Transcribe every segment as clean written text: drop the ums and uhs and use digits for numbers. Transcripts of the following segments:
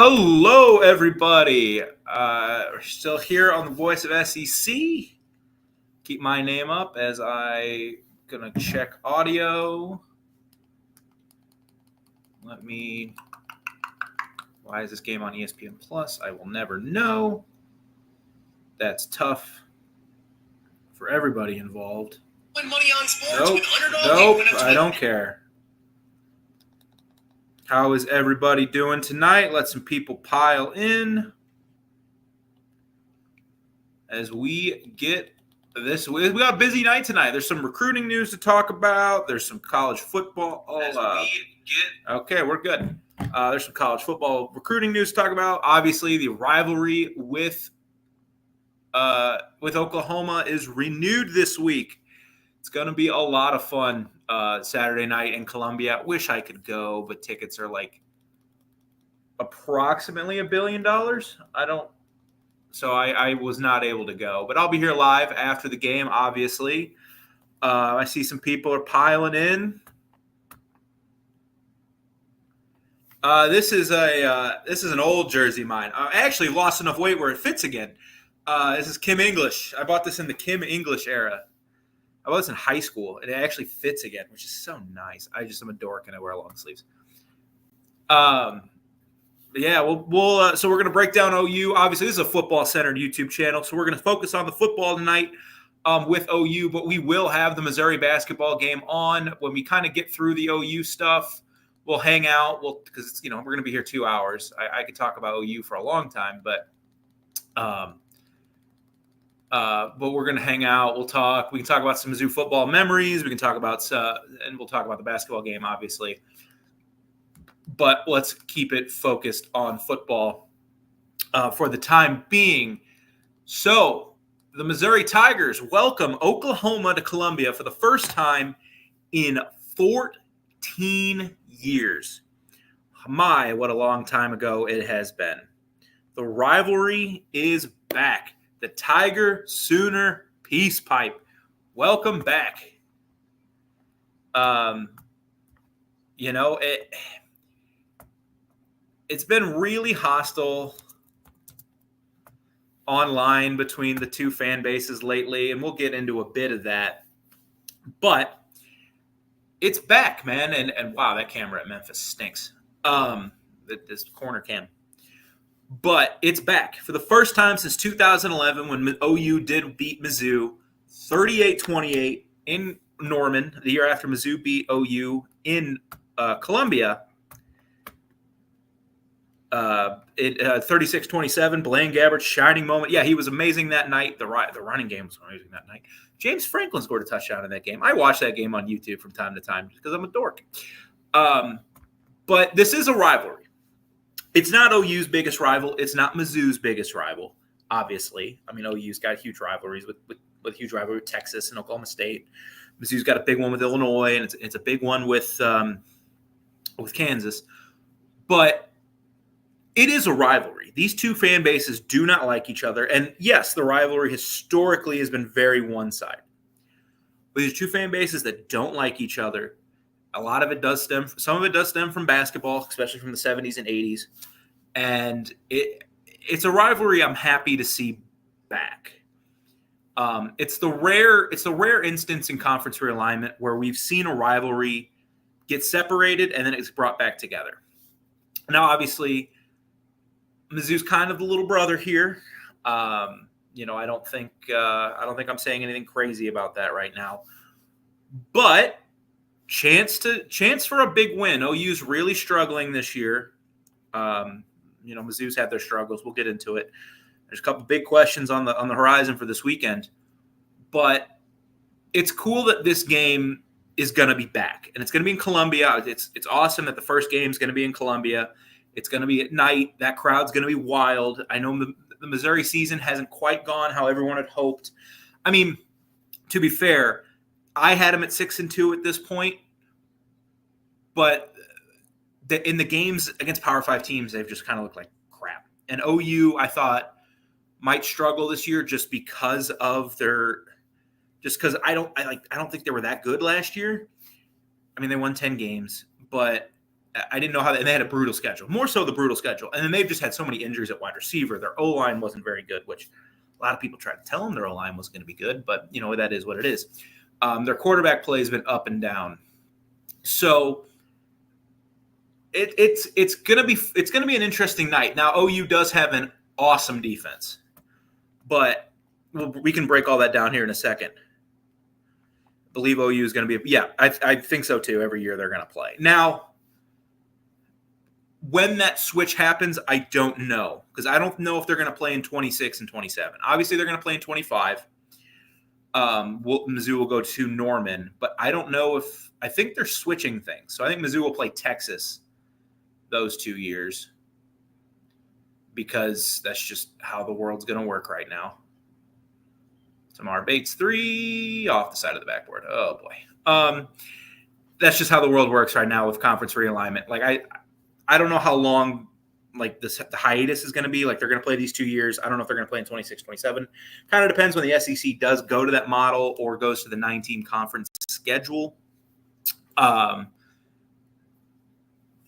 Hello, everybody. We're still here on the Voice of SEC. Keep my name up as I gonna check audio. Why is this game on ESPN Plus? I will never know. That's tough for everybody involved. Win money on sports with Underdog. I don't care. How is everybody doing tonight? Let some people pile in as we get this. We got a busy night tonight. There's some recruiting news to talk about. There's some college football. Okay, we're good. There's some college football recruiting news to talk about. Obviously, the rivalry with Oklahoma is renewed this week. It's going to be a lot of fun Saturday night in Columbia. I wish I could go, but tickets are like approximately $1 billion. I was not able to go, but I'll be here live after the game, obviously. I see some people are piling in. This is an old jersey of mine. I actually lost enough weight where it fits again. This is Kim English. I bought this in the Kim English era. I was in high school. It actually fits again, which is so nice. I'm a dork and I wear long sleeves. So we're going to break down OU. Obviously, this is a football-centered YouTube channel, so we're going to focus on the football tonight with OU, but we will have the Missouri basketball game on. When we kind of get through the OU stuff, we'll hang out. Because we're going to be here 2 hours. I could talk about OU for a long time, but we're going to hang out. We'll talk. We can talk about some Mizzou football memories. We can talk about and we'll talk about the basketball game, obviously. But let's keep it focused on football for the time being. So the Missouri Tigers welcome Oklahoma to Columbia for the first time in 14 years. My, what a long time ago it has been. The rivalry is back. The Tiger Sooner Peace Pipe. Welcome back. It's been really hostile online between the two fan bases lately, and we'll get into a bit of that. But it's back, man. And wow, that camera at Memphis stinks. This corner cam. But it's back for the first time since 2011 when OU did beat Mizzou 38-28 in Norman, the year after Mizzou beat OU in Columbia. 36-27, Blaine Gabbert's shining moment. Yeah, he was amazing that night. The running game was amazing that night. James Franklin scored a touchdown in that game. I watch that game on YouTube from time to time because I'm a dork. But this is a rivalry. It's not OU's biggest rival. It's not Mizzou's biggest rival, obviously. I mean, OU's got huge rivalries with huge rivalry with Texas and Oklahoma State. Mizzou's got a big one with Illinois, and it's a big one with Kansas. But it is a rivalry. These two fan bases do not like each other. And yes, the rivalry historically has been very one-sided. But these two fan bases that don't like each other, some of it does stem from basketball, especially from the 70s and 80s. And it's a rivalry I'm happy to see back. It's the rare instance in conference realignment where we've seen a rivalry get separated and then it's brought back together. Now, obviously, Mizzou's kind of the little brother here. I don't think I'm saying anything crazy about that right now. But chance for a big win. OU's really struggling this year. Mizzou's had their struggles. We'll get into it. There's a couple big questions on the horizon for this weekend. But it's cool that this game is going to be back. And it's going to be in Columbia. It's awesome that the first game is going to be in Columbia. It's going to be at night. That crowd's going to be wild. I know the Missouri season hasn't quite gone how everyone had hoped. I mean, to be fair, I had them at 6-2 at this point. But in the games against Power 5 teams, they've just kind of looked like crap. And OU, I thought, might struggle this year just because of I don't think they were that good last year. I mean, they won 10 games, but I didn't know how and they had a brutal schedule, more so the brutal schedule. And then they've just had so many injuries at wide receiver. Their O-line wasn't very good, which a lot of people tried to tell them their O-line was going to be good, but that is what it is. Their quarterback play has been up and down. So it's gonna be an interesting night. Now OU does have an awesome defense, but we can break all that down here in a second. I believe OU is going to be I think so too. Every year they're going to play. Now, when that switch happens, I don't know, because I don't know if they're going to play in 26 and 27. Obviously, they're going to play in 25. Mizzou will go to Norman, but I don't know if – I think they're switching things. So I think Mizzou will play Texas those 2 years, because that's just how the world's going to work right now. Tamar Bates 3 off the side of the backboard. Oh, boy. That's just how the world works right now with conference realignment. Like, I don't know how long like the hiatus is going to be. Like, they're going to play these 2 years. I don't know if they're going to play in 26, 27. Kind of depends when the SEC does go to that model or goes to the 9-team conference schedule.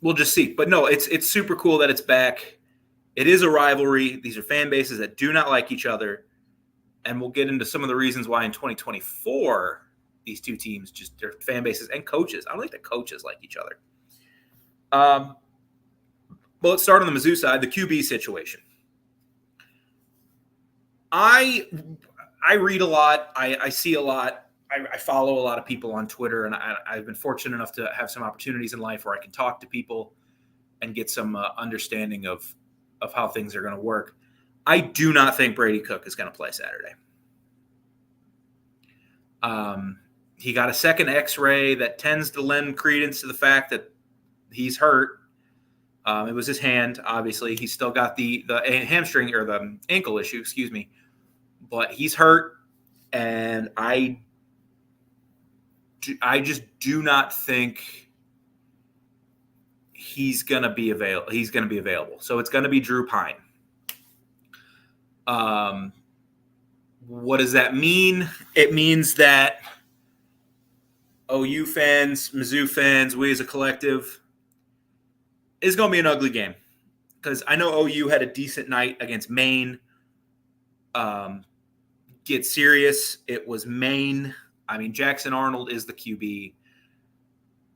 We'll just see. But no, it's super cool that it's back. It is a rivalry. These are fan bases that do not like each other. And we'll get into some of the reasons why in 2024 these two teams, just their fan bases and coaches. I don't think the coaches like each other. Well, let's start on the Mizzou side, the QB situation. I read a lot. I see a lot. I follow a lot of people on Twitter, and I've been fortunate enough to have some opportunities in life where I can talk to people and get some understanding of how things are going to work. I do not think Brady Cook is going to play Saturday. He got a second X-ray that tends to lend credence to the fact that he's hurt. It was his hand, obviously. He's still got the hamstring or the ankle issue, excuse me. But he's hurt, and I just do not think he's going to be available. So it's going to be Drew Pine. What does that mean? It means that OU fans, Mizzou fans, we as a collective, is going to be an ugly game, because I know OU had a decent night against Maine. Get serious. It was Maine. I mean, Jackson Arnold is the QB.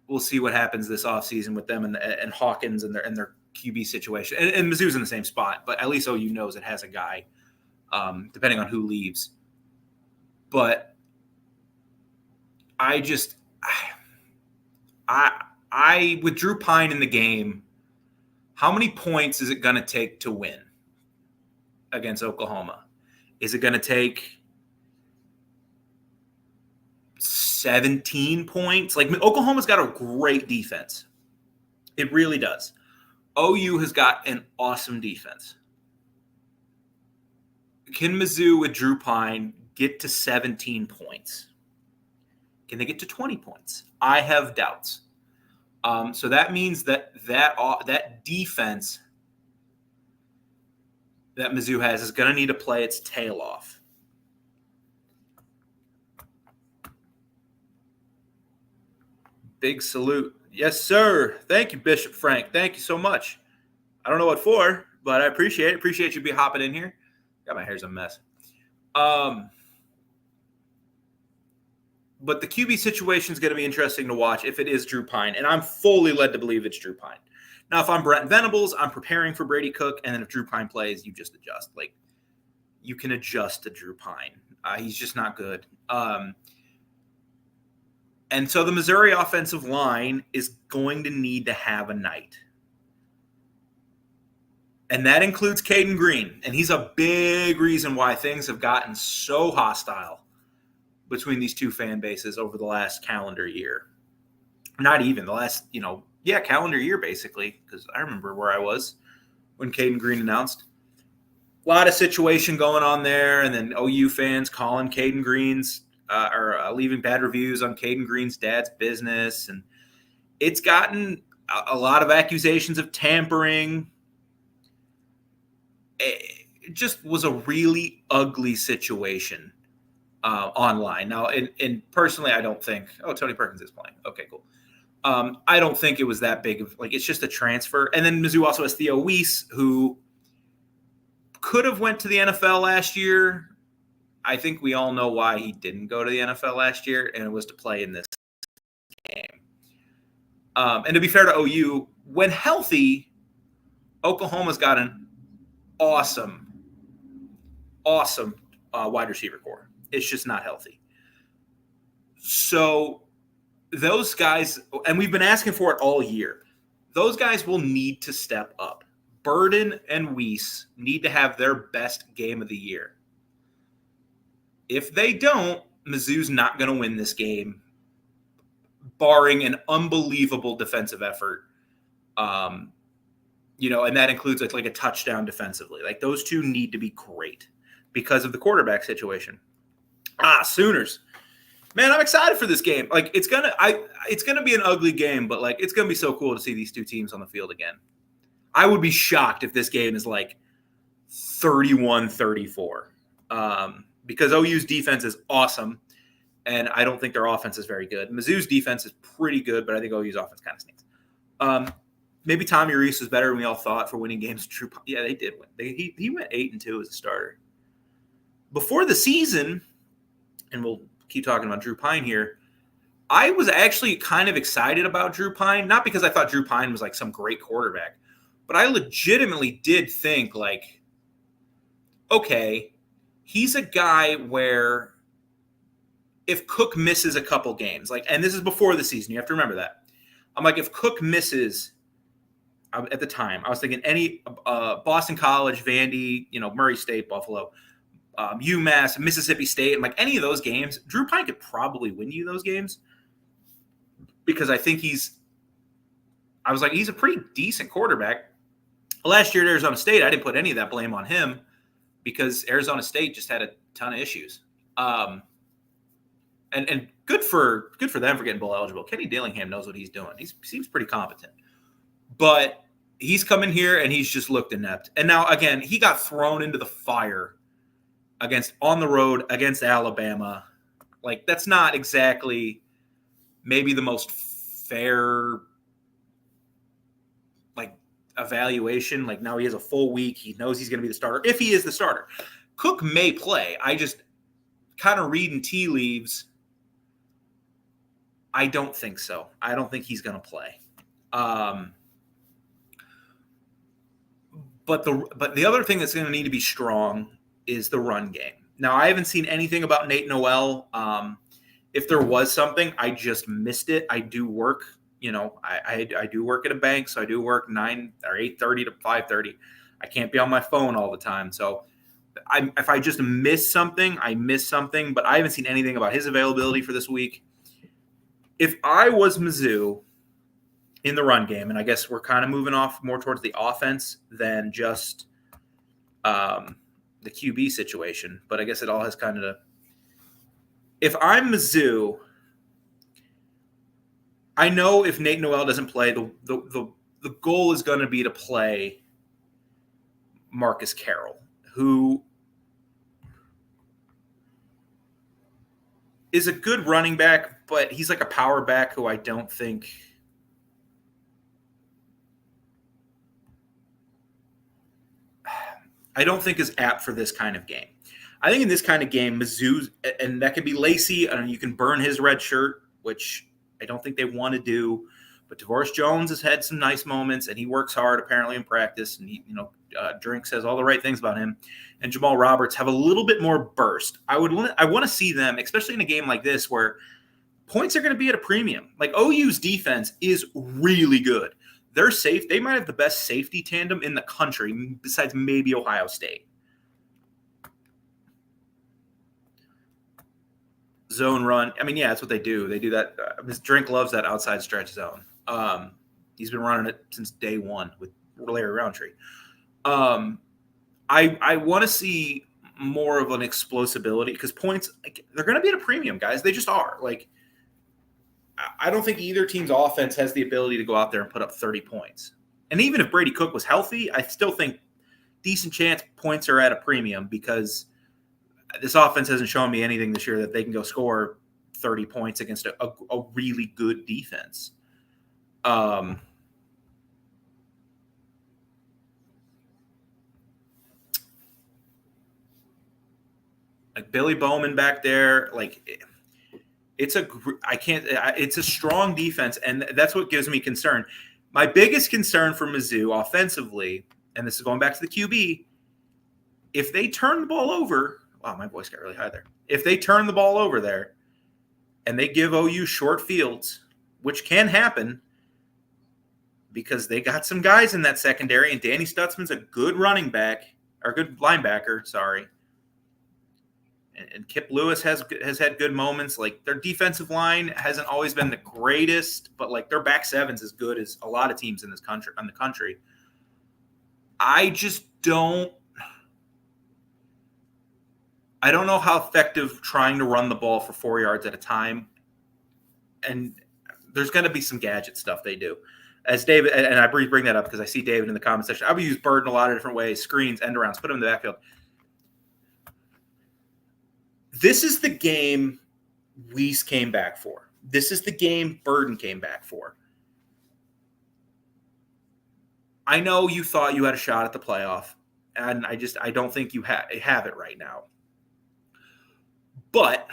We'll see what happens this offseason with them and Hawkins and their QB situation. And Mizzou's in the same spot, but at least OU knows it has a guy, depending on who leaves. But I with Drew Pine in the game, how many points is it going to take to win against Oklahoma? Is it going to take 17 points? Like, Oklahoma's got a great defense. It really does. OU has got an awesome defense. Can Mizzou with Drew Pine get to 17 points? Can they get to 20 points? I have doubts. So that means that defense that Mizzou has is going to need to play its tail off. Big salute. Yes, sir. Thank you, Bishop Frank. Thank you so much. I don't know what for, but I appreciate it. Appreciate you be hopping in here. God, my hair's a mess. But the QB situation is going to be interesting to watch if it is Drew Pine, and I'm fully led to believe it's Drew Pine. Now, if I'm Brent Venables, I'm preparing for Brady Cook, and then if Drew Pine plays, you just adjust. Like, you can adjust to Drew Pine. He's just not good. And so the Missouri offensive line is going to need to have a night. And that includes Caden Green, and he's a big reason why things have gotten so hostile between these two fan bases over the last calendar year. Not even the last, calendar year, basically, because I remember where I was when Caden Green announced. A lot of situation going on there, and then OU fans calling Caden Green's leaving bad reviews on Caden Green's dad's business. And it's gotten a lot of accusations of tampering. It just was a really ugly situation online. Now, and personally, I don't think – Tony Perkins is playing. Okay, cool. I don't think it was that big of it's just a transfer. And then Mizzou also has Theo Weiss, who could have went to the NFL last year. I think we all know why he didn't go to the NFL last year, and it was to play in this game. And to be fair to OU, when healthy, Oklahoma's got an awesome wide receiver core. It's just not healthy. So those guys, and we've been asking for it all year, those guys will need to step up. Burden and Weiss need to have their best game of the year. If they don't, Mizzou's not going to win this game, barring an unbelievable defensive effort. And that includes like a touchdown defensively. Like those two need to be great because of the quarterback situation. Sooners. Man, I'm excited for this game. Like it's gonna be an ugly game, but like it's gonna be so cool to see these two teams on the field again. I would be shocked if this game is like 31-34. Because OU's defense is awesome, and I don't think their offense is very good. Mizzou's defense is pretty good, but I think OU's offense kind of stinks. Maybe Tommy Reese was better than we all thought for winning games. Yeah, they did win. He went 8-2 as a starter. Before the season, and we'll keep talking about Drew Pine here, I was actually kind of excited about Drew Pine, not because I thought Drew Pine was like some great quarterback, but I legitimately did think like, okay, he's a guy where if Cook misses a couple games, and this is before the season, you have to remember that. I'm like, if Cook misses, at the time, I was thinking any Boston College, Vandy, Murray State, Buffalo, UMass, Mississippi State, and like any of those games, Drew Pine could probably win you those games because I think he's a pretty decent quarterback. Last year at Arizona State, I didn't put any of that blame on him because Arizona State just had a ton of issues. And good for them for getting bowl eligible. Kenny Dillingham knows what he's doing. He seems pretty competent. But he's come in here and he's just looked inept. And now, again, he got thrown into the fire on the road against Alabama. Like, that's not exactly maybe the most fair evaluation. Like, now he has a full week. He knows he's going to be the starter. If he is the starter, Cook may play. I just kind of reading tea leaves. I don't think so. I don't think he's going to play. But the other thing that's going to need to be strong is the run game. Now, I haven't seen anything about Nate Noel. If there was something, I just missed it. I do work, I do work at a bank, so I do work 9 or 8:30 to 5:30. I can't be on my phone all the time. So if I just miss something, I miss something, but I haven't seen anything about his availability for this week. If I was Mizzou in the run game, and I guess we're kind of moving off more towards the offense than just the QB situation, but I guess it all has kind of if I'm Mizzou, I know if Nate Noel doesn't play, the goal is going to be to play Marcus Carroll, who is a good running back, but he's like a power back who I don't think is apt for this kind of game. I think in this kind of game, Mizzou's, and that could be Lacey, and you can burn his red shirt, which I don't think they want to do. But Tavares Jones has had some nice moments, and he works hard apparently in practice, and he, Drink says all the right things about him. And Jamal Roberts have a little bit more burst. I want to see them, especially in a game like this where points are going to be at a premium. Like OU's defense is really good. They're safe. They might have the best safety tandem in the country, besides maybe Ohio State. Zone run. I mean, yeah, that's what they do. They do that. Drink loves that outside stretch zone. He's been running it since day one with Larry Roundtree. I want to see more of an explosibility because points, they're going to be at a premium, guys. They just are. I don't think either team's offense has the ability to go out there and put up 30 points. And even if Brady Cook was healthy, I still think decent chance points are at a premium because this offense hasn't shown me anything this year that they can go score 30 points against a really good defense. Like Billy Bowman back there, like it's a strong defense, and that's what gives me concern. My biggest concern for Mizzou offensively, and this is going back to the QB, if they turn the ball over, wow, my voice got really high there. If they turn the ball over there and they give OU short fields, which can happen because they got some guys in that secondary, and Danny Stutzman's a good running back, or good linebacker, sorry. And Kip Lewis has had good moments. Like their defensive line hasn't always been the greatest, but like their back seven's as good as a lot of teams in the country. I don't know how effective trying to run the ball for 4 yards at a time. And there's going to be some gadget stuff they do. As David, and I bring that up because I see David in the comment section. I would use Bird in a lot of different ways, screens, end arounds, put him in the backfield. This is the game Weiss came back for. This is the game Burden came back for. I know you thought you had a shot at the playoff, and I don't think you have it right now. But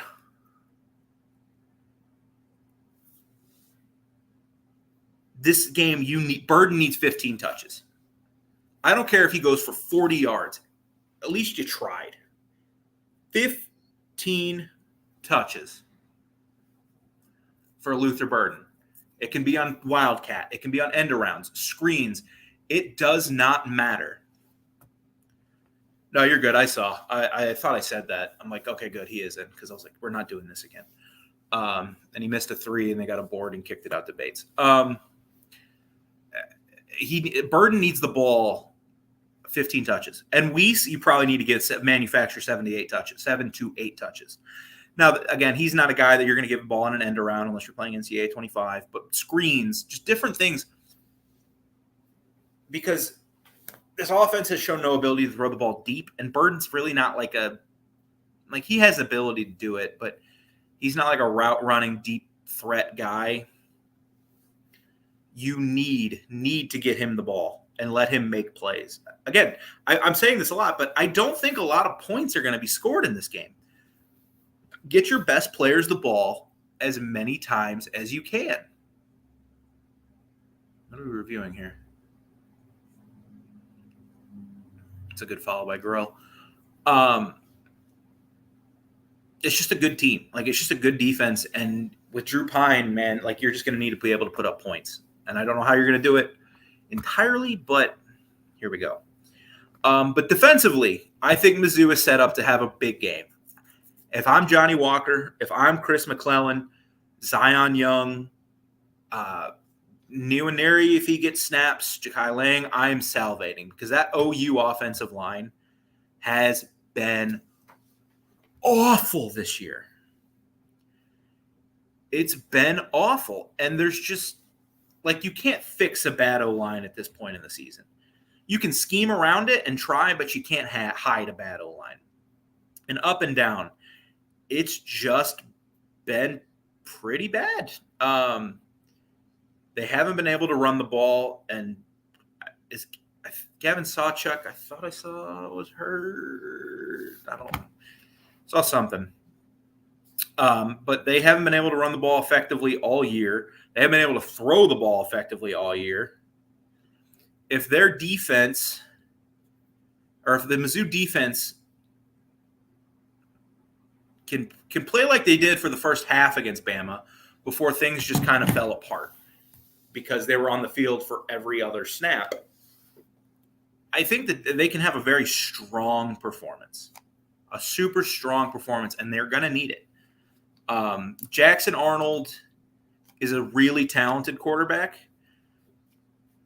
this game, Burden needs 15 touches. I don't care if he goes for 40 yards. At least you tried. 15 touches for Luther Burden. It can be on Wildcat. It can be on end arounds, screens. It does not matter. No, you're good. I saw. I thought I said that. I'm like, okay, good. He isn't, because I was like, we're not doing this again. And he missed a 3, and they got a board and kicked it out to Bates. Burden needs the ball 15 touches. And Weiss, you probably need to manufacture 7 to 8 touches. Now, again, he's not a guy that you're going to give a ball on an end around unless you're playing NCAA 25, but screens, just different things. Because this offense has shown no ability to throw the ball deep, and Burden's really not he has the ability to do it, but he's not like a route running deep threat guy. You need to get him the ball and let him make plays. Again, I'm saying this a lot, but I don't think a lot of points are going to be scored in this game. Get your best players the ball as many times as you can. What are we reviewing here? It's a good follow by Grill. It's just a good team. Like, it's just a good defense. And with Drew Pine, man, like, you're just going to need to be able to put up points. And I don't know how you're going to do it entirely, but here we go. But defensively, I think Mizzou is set up to have a big game. If I'm Johnny Walker, if I'm Chris McClellan, Zion Young, Nwaneri, if he gets snaps, Ja'Kai Lang, I am salivating, because that OU offensive line has been awful this year. It's been awful. And there's just, like, you can't fix a bad O-line at this point in the season. You can scheme around it and try, but you can't hide a bad O-line. And up and down, it's just been pretty bad. They haven't been able to run the ball, and Gavin Sawchuk, I thought I saw was hurt. I don't know. Saw something. But they haven't been able to run the ball effectively all year. They haven't been able to throw the ball effectively all year. If their defense, or if the Mizzou defense can play like they did for the first half against Bama before things just kind of fell apart because they were on the field for every other snap, I think that they can have a very strong performance, a super strong performance, and they're going to need it. Jackson Arnold is a really talented quarterback.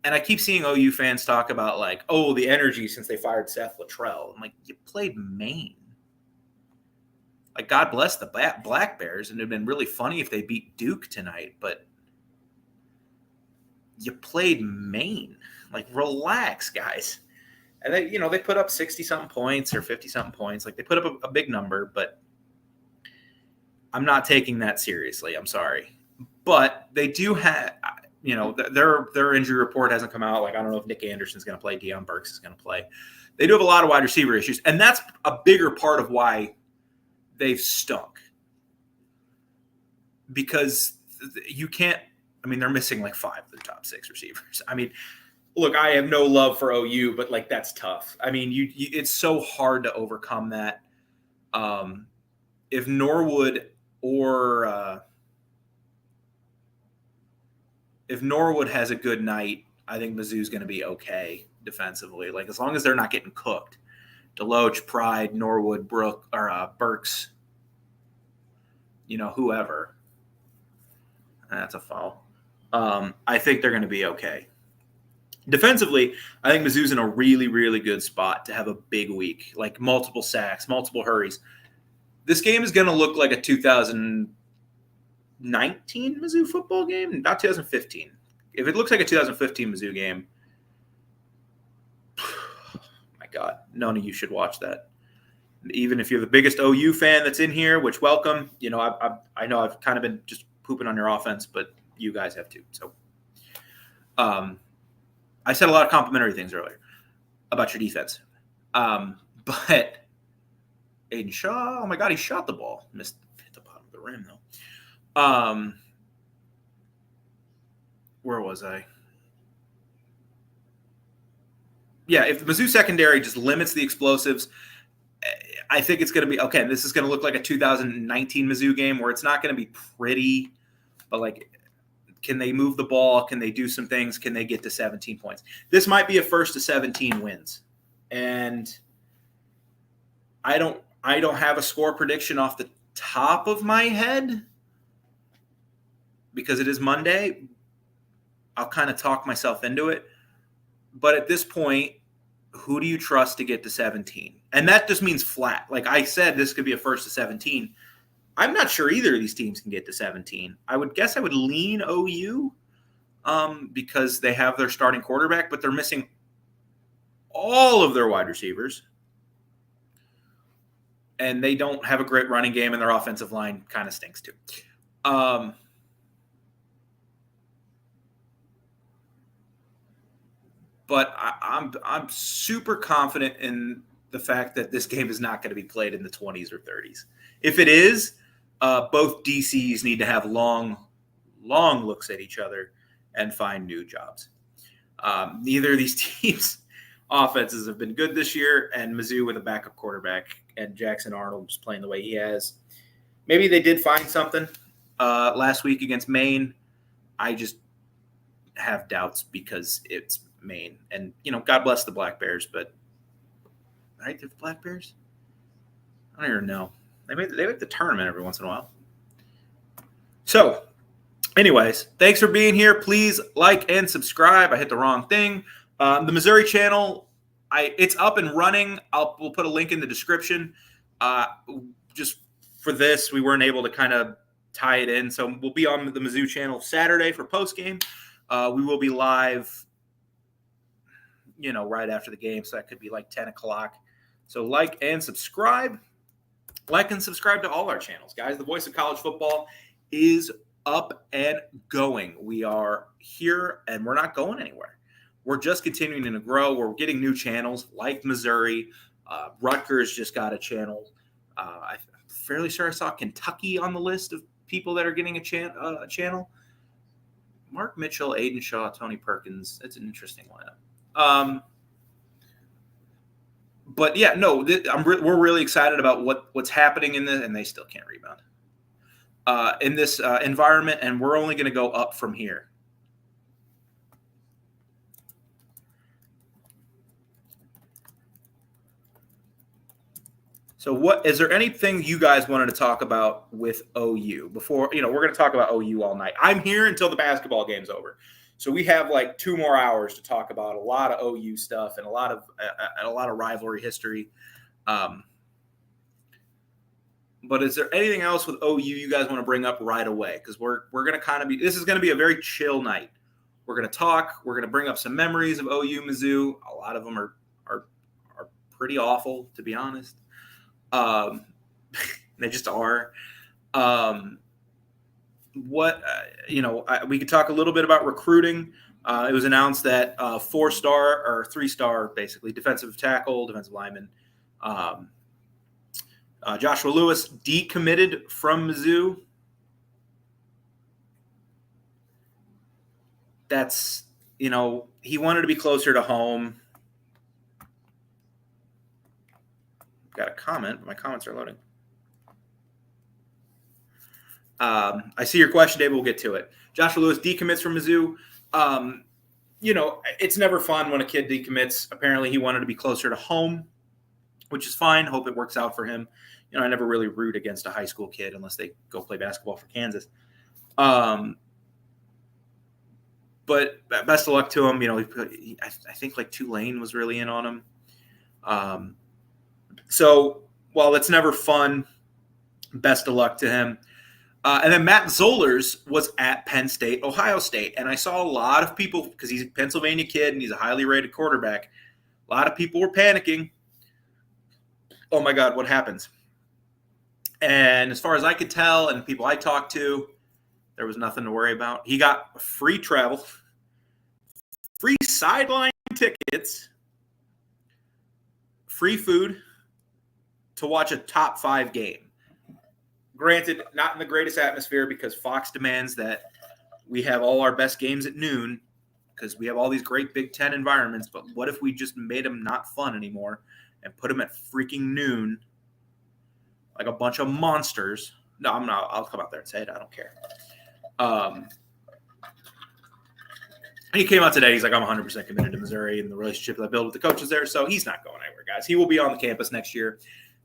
And I keep seeing OU fans talk about, like, oh, the energy since they fired Seth Luttrell. I'm like, you played Maine. Like, God bless the Black Bears, and it would have been really funny if they beat Duke tonight, but you played Maine. Like, relax, guys. And they put up 60-something points or 50-something points. Like, they put up a big number, but I'm not taking that seriously. I'm sorry. But they do have, their injury report hasn't come out. Like, I don't know if Nick Anderson's going to play, Deion Burks is going to play. They do have a lot of wide receiver issues, and that's a bigger part of why they've stunk. Because you can't – I mean, they're missing like 5 of their top 6 receivers. I mean, look, I have no love for OU, but like that's tough. I mean, it's so hard to overcome that. If Norwood has a good night, I think Mizzou's going to be okay defensively. Like, as long as they're not getting cooked, Deloach, Pride, Norwood, Burks, whoever. That's a foul. I think they're going to be okay. Defensively, I think Mizzou's in a really, really good spot to have a big week, like multiple sacks, multiple hurries. This game is going to look like a 2019 Mizzou football game, not 2015. If it looks like a 2015 Mizzou game, my God, none of you should watch that. Even if you're the biggest OU fan that's in here, which welcome. I know I've kind of been just pooping on your offense, but you guys have too. So, I said a lot of complimentary things earlier about your defense. But Aiden Shaw, oh my God, he shot the ball. Hit the bottom of the rim, though. Where was I? Yeah, if the Mizzou secondary just limits the explosives, I think it's going to be – okay, this is going to look like a 2019 Mizzou game where it's not going to be pretty, but like – can they move the ball? Can they do some things? Can they get to 17 points? This might be a first to 17 wins. And I don't have a score prediction off the top of my head because it is Monday. I'll kind of talk myself into it. But at this point, who do you trust to get to 17? And that just means flat. Like I said, this could be a first to 17. I'm not sure either of these teams can get to 17. I would lean OU because they have their starting quarterback, but they're missing all of their wide receivers. And they don't have a great running game, and their offensive line kind of stinks too. But I'm super confident in the fact that this game is not going to be played in the 20s or 30s. If it is, both DCs need to have long looks at each other and find new jobs. Neither of these teams' offenses have been good this year, and Mizzou with a backup quarterback and Jackson Arnold just playing the way he has. Maybe they did find something last week against Maine. I just have doubts because it's Maine. And, God bless the Black Bears, but right, they're the Black Bears? I don't even know. They make the tournament every once in a while. So, anyways, thanks for being here. Please like and subscribe. I hit the wrong thing. The Missouri channel, it's up and running. We'll put a link in the description. Just for this, we weren't able to kind of tie it in. So we'll be on the Mizzou channel Saturday for postgame. We will be live, right after the game. So that could be like 10 o'clock. So like and subscribe. Like and subscribe to all our channels, guys. The Voice of College Football is up and going. We are here, and we're not going anywhere. We're just continuing to grow. We're getting new channels like Missouri. Rutgers just got a channel. I'm fairly sure I saw Kentucky on the list of people that are getting a channel. Mark Mitchell, Aiden Shaw, Tony Perkins. It's an interesting lineup. But yeah, no, we're really excited about what's happening in this, and they still can't rebound in this environment, and we're only going to go up from here. So is there anything you guys wanted to talk about with OU before, we're going to talk about OU all night. I'm here until the basketball game's over. So we have like 2 more hours to talk about a lot of OU stuff and a lot of rivalry history. But is there anything else with OU you guys want to bring up right away? Because we're going to this is going to be a very chill night. We're going to talk. We're going to bring up some memories of OU Mizzou. A lot of them are pretty awful, to be honest. They just are. what we could talk a little bit about recruiting. It was announced that 4-star or 3-star, basically defensive tackle, defensive lineman, Joshua Lewis decommitted from Mizzou. That's he wanted to be closer to home. Got a comment, but my comments are loading. I see your question, David. We'll get to it. Joshua Lewis decommits from Mizzou. It's never fun when a kid decommits. Apparently, he wanted to be closer to home, which is fine. Hope it works out for him. I never really root against a high school kid unless they go play basketball for Kansas. But best of luck to him. I think like Tulane was really in on him. So while it's never fun, best of luck to him. And then Matt Zollers was at Penn State, Ohio State. And I saw a lot of people, because he's a Pennsylvania kid and he's a highly rated quarterback, a lot of people were panicking. Oh, my God, what happens? And as far as I could tell and people I talked to, there was nothing to worry about. He got free travel, free sideline tickets, free food to watch a top 5 game. Granted, not in the greatest atmosphere because Fox demands that we have all our best games at noon because we have all these great Big Ten environments. But what if we just made them not fun anymore and put them at freaking noon like a bunch of monsters? No, I'm not. I'll come out there and say it. I don't care. And he came out today. He's like, I'm 100% committed to Missouri and the relationship that I built with the coaches there. So he's not going anywhere, guys. He will be on the campus next year.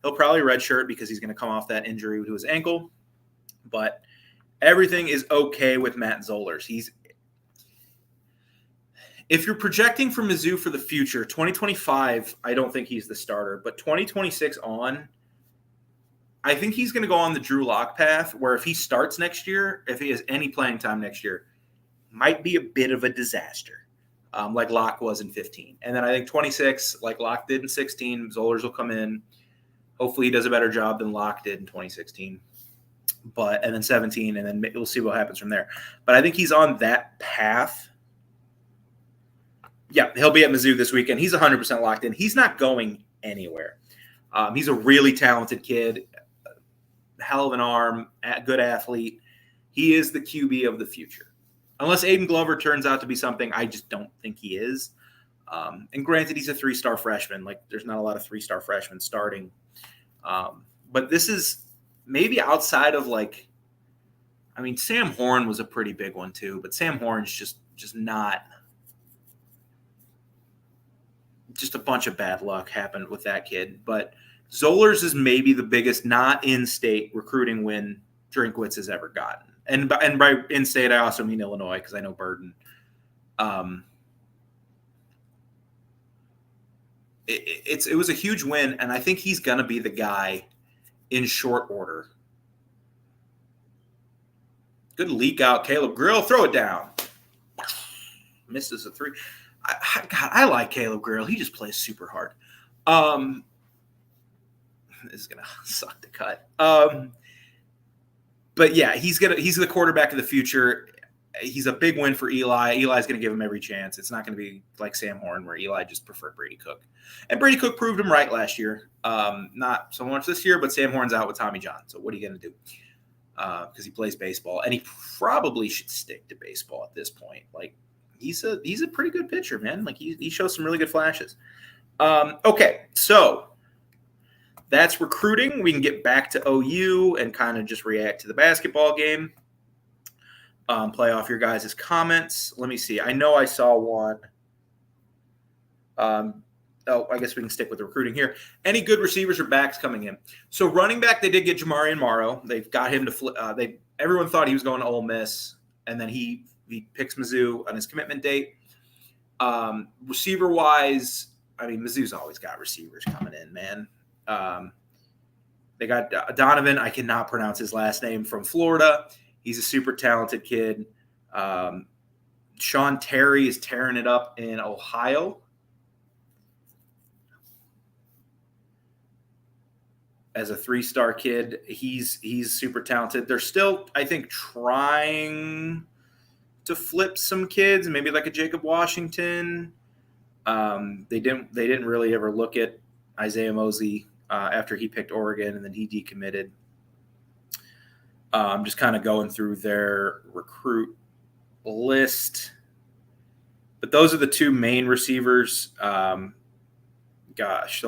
He'll probably redshirt because he's going to come off that injury to his ankle. But everything is okay with Matt Zollers. If you're projecting for Mizzou for the future, 2025, I don't think he's the starter. But 2026 on, I think he's going to go on the Drew Lock path where if he starts next year, if he has any playing time next year, might be a bit of a disaster, like Lock was in 15. And then I think 26, like Lock did in 16, Zollers will come in. Hopefully he does a better job than Locke did in 2016. And then 17, and then we'll see what happens from there. But I think he's on that path. Yeah, he'll be at Mizzou this weekend. He's 100% locked in. He's not going anywhere. He's a really talented kid, hell of an arm, good athlete. He is the QB of the future. Unless Aiden Glover turns out to be something, I just don't think he is. And granted, he's a 3-star freshman. Like, there's not a lot of 3-star freshmen starting. But this is maybe outside of Sam Horn was a pretty big one too, but Sam Horn's just not, just a bunch of bad luck happened with that kid. But Zollers is maybe the biggest not in-state recruiting win Drinkwitz has ever gotten. And by in-state, I also mean Illinois because I know Burden. It was a huge win, and I think he's going to be the guy in short order. Good leak out. Caleb Grill, throw it down. Misses a 3. I like Caleb Grill. He just plays super hard. This is going to suck to cut. But yeah, he's the quarterback of the future. He's a big win for Eli. Eli's going to give him every chance. It's not going to be like Sam Horn where Eli just preferred Brady Cook. And Brady Cook proved him right last year. Not so much this year, but Sam Horn's out with Tommy John. So what are you going to do? Because he plays baseball. And he probably should stick to baseball at this point. Like, he's a pretty good pitcher, man. Like, he shows some really good flashes. Okay, so that's recruiting. We can get back to OU and kind of just react to the basketball game. Play off your guys' comments. Let me see. I know I saw one. I guess we can stick with the recruiting here. Any good receivers or backs coming in? So running back, they did get Jamarian Morrow. They've got him to everyone thought he was going to Ole Miss, and then he picks Mizzou on his commitment date. Receiver-wise, Mizzou's always got receivers coming in, man. They got Donovan. I cannot pronounce his last name, from Florida. He's a super talented kid. Sean Terry is tearing it up in Ohio. as a 3-star kid. He's super talented. They're still, I think, trying to flip some kids, maybe like a Jacob Washington. They didn't really ever look at Isaiah Mosley after he picked Oregon and then he decommitted. Just kind of going through their recruit list. But those are the two main receivers. The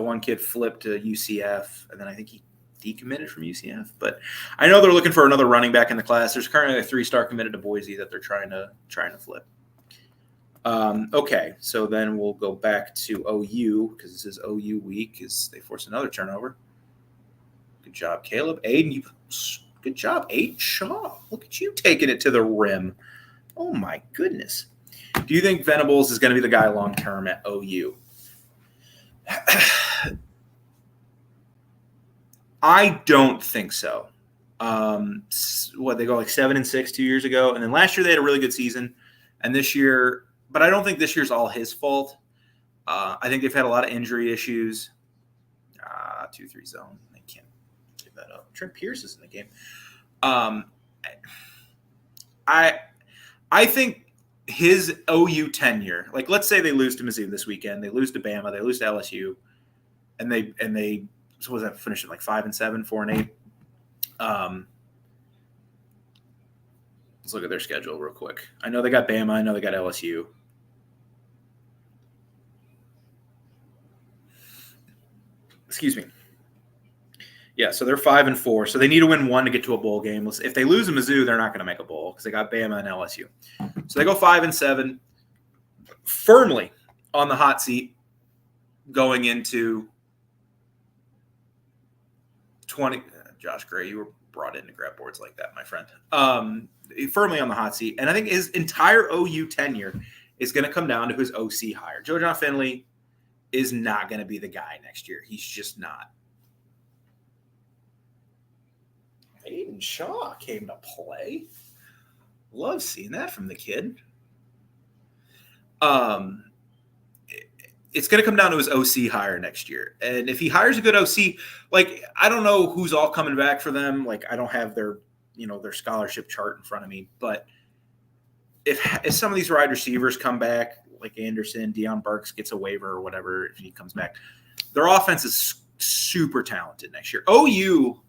one kid flipped to UCF, and then I think he decommitted from UCF. But I know they're looking for another running back in the class. There's currently a 3-star committed to Boise that they're trying to flip. Okay, so then we'll go back to OU because this is OU week as they force another turnover. Good job, Caleb. Aiden, good job, Aiden Shaw. Look at you taking it to the rim. Oh, my goodness. Do you think Venables is going to be the guy long-term at OU? I don't think so. They go like 7-6 2 years ago, and then last year they had a really good season, and this year, but I don't think this year's all his fault. I think they've had a lot of injury issues. 2-3 zone, they can't give that up. Trent Pierce is in the game. I think his OU tenure, like let's say they lose to Mizzou this weekend, they lose to Bama, they lose to LSU, and they so was that finishing like 5-7, 4-8. Let's look at their schedule real quick. I know they got Bama, I know they got LSU. Excuse me. Yeah, so they're 5-4. So they need to win one to get to a bowl game. If they lose to Mizzou, they're not going to make a bowl because they got Bama and LSU. So they go 5-7, firmly on the hot seat going into 20. Josh Gray, you were brought in to grab boards like that, my friend. Firmly on the hot seat, and I think his entire OU tenure is going to come down to his OC hire. Joe John Finley is not going to be the guy next year. He's just not. Aiden Shaw came to play. Love seeing that from the kid. It's going to come down to his OC hire next year. And if he hires a good OC, like, I don't know who's all coming back for them. Like, I don't have their scholarship chart in front of me. But if some of these wide receivers come back, like Anderson, Deion Burks gets a waiver or whatever, if he comes back, their offense is super talented next year. OU,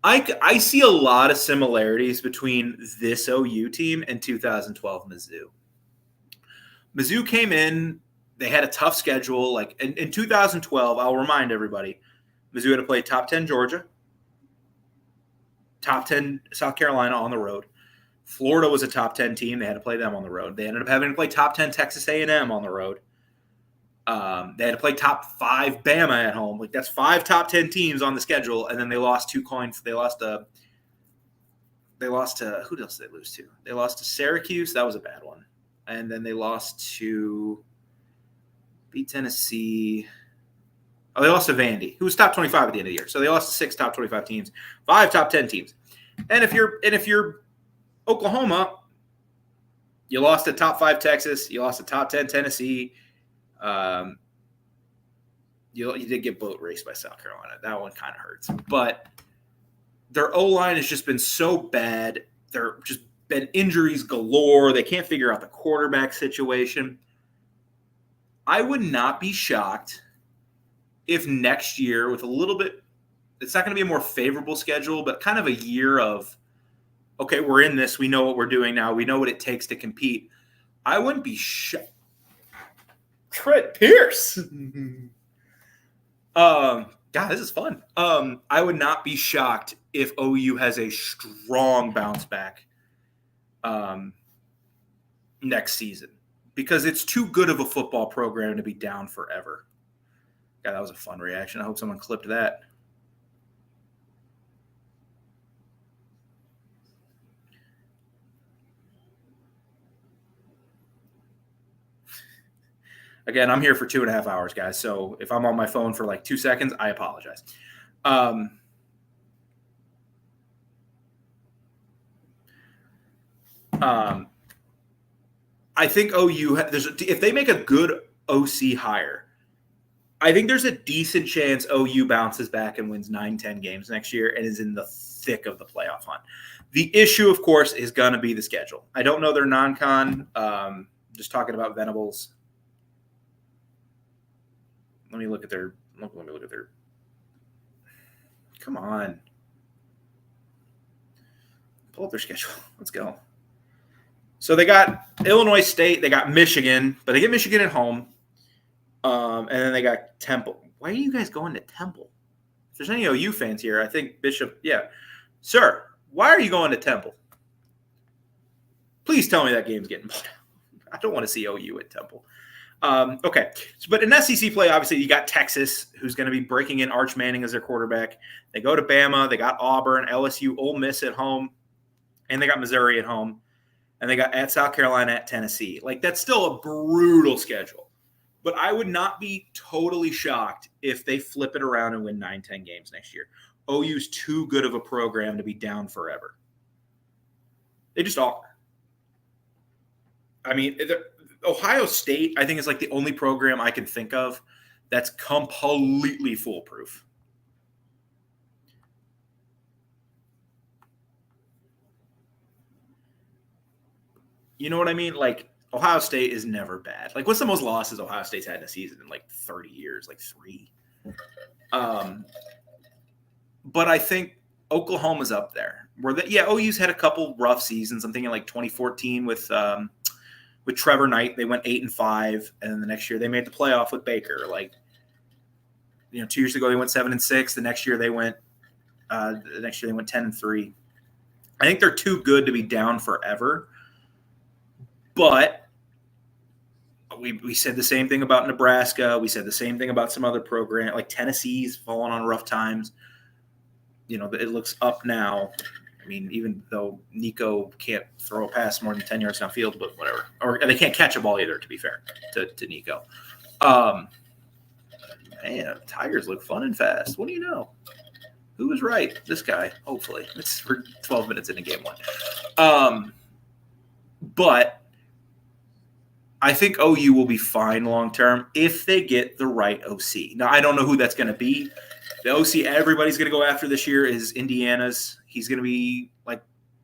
I see a lot of similarities between this OU team and 2012 Mizzou. Mizzou came in, they had a tough schedule. Like in 2012, I'll remind everybody, Mizzou had to play top 10 Georgia, top 10 South Carolina on the road. Florida was a top 10 team. They had to play them on the road. They ended up having to play top 10 Texas A&M on the road. They had to play top 5 Bama at home. Like, that's 5 top 10 teams on the schedule, and then they lost 2 coins. They lost to who else did they lose to? They lost to Syracuse. That was a bad one. And then they lost to beat Tennessee. Oh, they lost to Vandy, who was top 25 at the end of the year. So they lost to 6 top 25 teams, 5 top 10 teams. And if you're Oklahoma, you lost to top 5 Texas, you lost to top 10 Tennessee. You did get boat raced by South Carolina. That one kind of hurts. But their O-line has just been so bad. There just been injuries galore. They can't figure out the quarterback situation. I would not be shocked if next year, with a little bit, it's not going to be a more favorable schedule, but kind of a year of, okay, we're in this. We know what we're doing now. We know what it takes to compete. I wouldn't be shocked. Trent Pierce. God, this is fun. I would not be shocked if OU has a strong bounce back next season because it's too good of a football program to be down forever. God, that was a fun reaction. I hope someone clipped that. Again, I'm here for 2.5 hours, guys. So if I'm on my phone for like 2 seconds, I apologize. I think OU, if they make a good OC hire, I think there's a decent chance OU bounces back and wins 9-10 games next year and is in the thick of the playoff hunt. The issue, of course, is going to be the schedule. I don't know their non-con. Just talking about Venables. Let me look at their. Come on. Pull up their schedule. Let's go. So they got Illinois State. They got Michigan, but they get Michigan at home. And then they got Temple. Why are you guys going to Temple? If there's any OU fans here, I think Bishop. Yeah. Sir, why are you going to Temple? Please tell me that game's getting bought out. I don't want to see OU at Temple. Okay. But in SEC play, obviously, you got Texas, who's going to be breaking in Arch Manning as their quarterback. They go to Bama. They got Auburn, LSU, Ole Miss at home. And they got Missouri at home. And they got at South Carolina, at Tennessee. Like, that's still a brutal schedule. But I would not be totally shocked if they flip it around and win 9-10 games next year. OU's too good of a program to be down forever. They just are. I mean, Ohio State, I think, is like the only program I can think of that's completely foolproof. You know what I mean? Like, Ohio State is never bad. Like, what's the most losses Ohio State's had in a season in like 30 years? Like 3. But I think Oklahoma's up there. OU's had a couple rough seasons. I'm thinking like 2014 with Trevor Knight. They went 8-5, and then the next year they made the playoff with Baker. Like, 2 years ago they went 7-6. The next year they went 10-3. I think they're too good to be down forever. But we said the same thing about Nebraska. We said the same thing about some other program. Like Tennessee's fallen on rough times. It looks up now. I mean, even though Nico can't throw a pass more than 10 yards downfield, but whatever. Or they can't catch a ball either, to be fair, to Nico. Man, Tigers look fun and fast. What do you know? Who was right? This guy, hopefully. It's for 12 minutes into game 1. But I think OU will be fine long-term if they get the right OC. Now, I don't know who that's going to be. The OC everybody's going to go after this year is Indiana's. He's going to be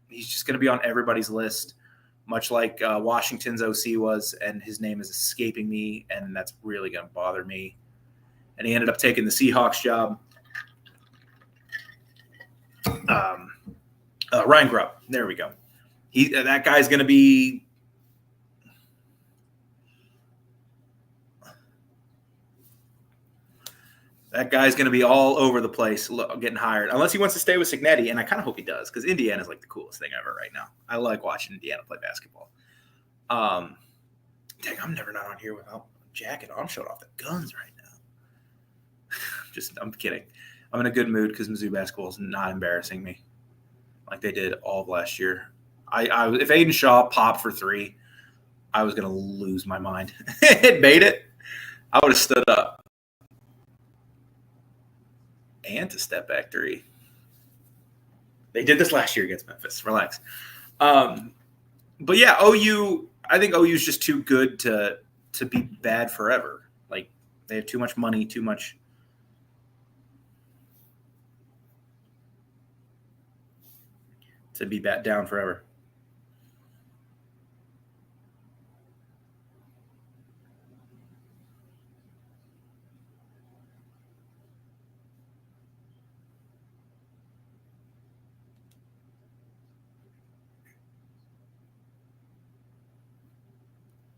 he's just going to be on everybody's list, much like Washington's OC was, and his name is escaping me, and that's really going to bother me. And he ended up taking the Seahawks job. Ryan Grubb. There we go. That guy's going to be – that guy's going to be all over the place getting hired, unless he wants to stay with Cignetti, and I kind of hope he does because Indiana's like the coolest thing ever right now. I like watching Indiana play basketball. Dang, I'm never not on here without a jacket on. I'm showing off the guns right now. I'm kidding. I'm in a good mood because Mizzou basketball is not embarrassing me like they did all of last year. If Aiden Shaw popped for 3, I was going to lose my mind. It made it. I would have stood up. And to step back 3. They did this last year against Memphis. Relax. But yeah, OU, I think OU is just too good to be bad forever. Like, they have too much money, too much. To be down forever.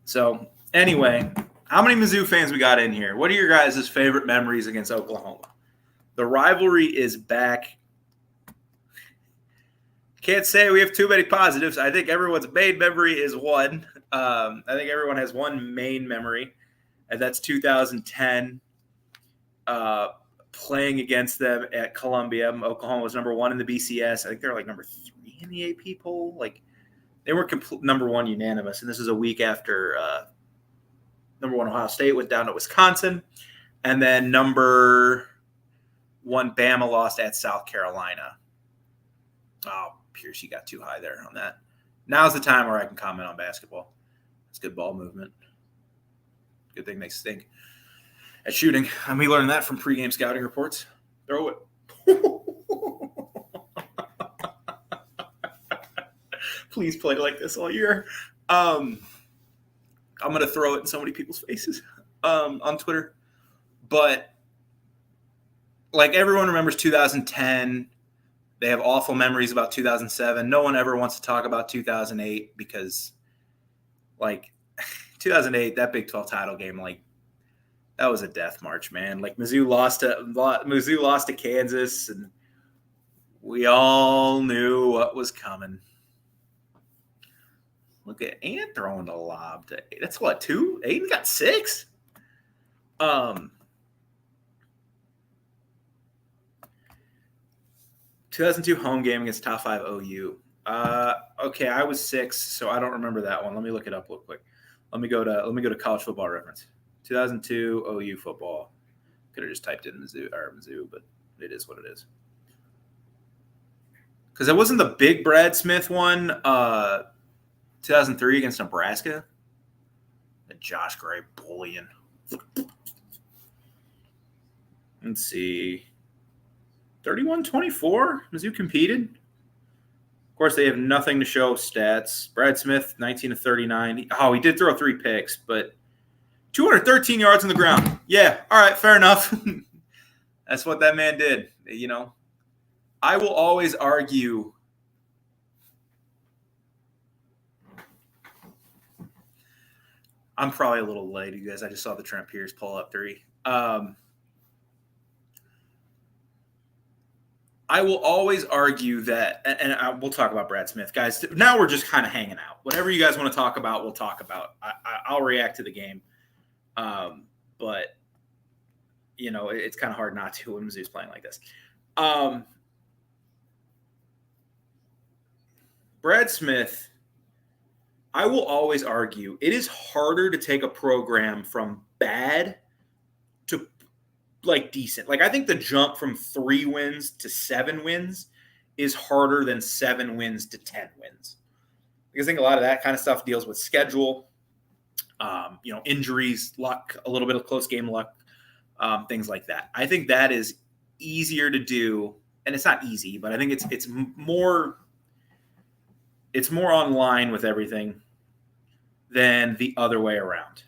So, anyway, how many Mizzou fans we got in here? What are your guys' favorite memories against Oklahoma? The rivalry is back. Can't say we have too many positives. I think everyone's main memory is one. I think everyone has one main memory, and that's 2010 playing against them at Columbia. Oklahoma was number 1 in the BCS. I think they're like number 3 in the AP poll. Like, they were number 1 unanimous, and this is a week after number 1 Ohio State went down to Wisconsin, and then number 1 Bama lost at South Carolina. Oh, Pierce, you got too high there on that. Now's the time where I can comment on basketball. It's good ball movement. Good thing they stink. at shooting. And we learned that from pregame scouting reports. Throw it. Please play like this all year. I'm going to throw it in so many people's faces on Twitter. But, like, everyone remembers 2010. They have awful memories about 2007. No one ever wants to talk about 2008 because, like, 2008, that Big 12 title game, like, that was a death march, man. Like, Mizzou lost to Kansas, and we all knew what was coming. Look at Ant throwing the lob. That's what, 2? Aiden got 6. 2002 home game against top 5 OU. Okay, I was 6, so I don't remember that one. Let me look it up real quick. Let me go to College Football Reference. 2002 OU football. Could have just typed in Mizzou, but it is what it is. Because it wasn't the big Brad Smith one, 2003 against Nebraska. The Josh Gray bullying. Let's see. 31-24. Mizzou competed. Of course, they have nothing to show stats. Brad Smith, 19-39. Oh, he did throw 3 picks, but 213 yards on the ground. Yeah, all right, fair enough. That's what that man did. You know, I will always argue. I'm probably a little late, you guys. I just saw the Trent Pierce pull up 3. I will always argue that, and we'll talk about Brad Smith, guys. Now we're just kind of hanging out. Whatever you guys want to talk about, we'll talk about. I'll react to the game, but you know it's kind of hard not to when Mizzou's playing like this. Brad Smith, I will always argue it is harder to take a program from bad to like decent. Like I think the jump from 3 wins to 7 wins is harder than 7 wins to 10 wins. Because I think a lot of that kind of stuff deals with schedule, injuries, luck, a little bit of close game luck, things like that. I think that is easier to do, and it's not easy, but I think it's more on line with everything than the other way around.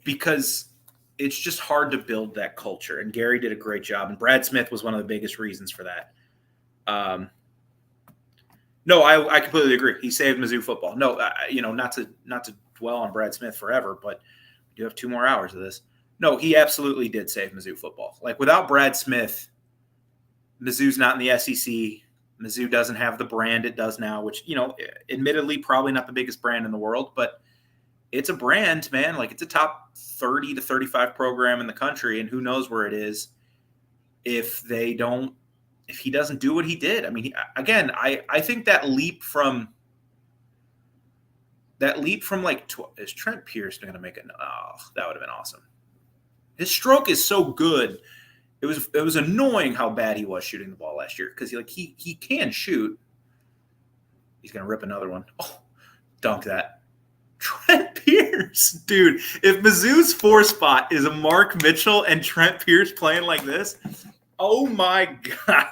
Because it's just hard to build that culture. And Gary did a great job. And Brad Smith was one of the biggest reasons for that. No, I completely agree. He saved Mizzou football. No, not to dwell on Brad Smith forever, but we do have 2 more hours of this. No, he absolutely did save Mizzou football. Like without Brad Smith, Mizzou's not in the SEC. Mizzou doesn't have the brand it does now, which, admittedly, probably not the biggest brand in the world, but it's a brand, man. Like it's a top 30 to 35 program in the country, and who knows where it is if he doesn't do what he did. I mean, I think that leap from like, is Trent Pierce going to make it? Oh, that would have been awesome. His stroke is so good. It was annoying how bad he was shooting the ball last year because he can shoot. He's going to rip another one. Oh, dunk that. Trent Pierce, dude. If Mizzou's 4 spot is a Mark Mitchell and Trent Pierce playing like this, oh my God.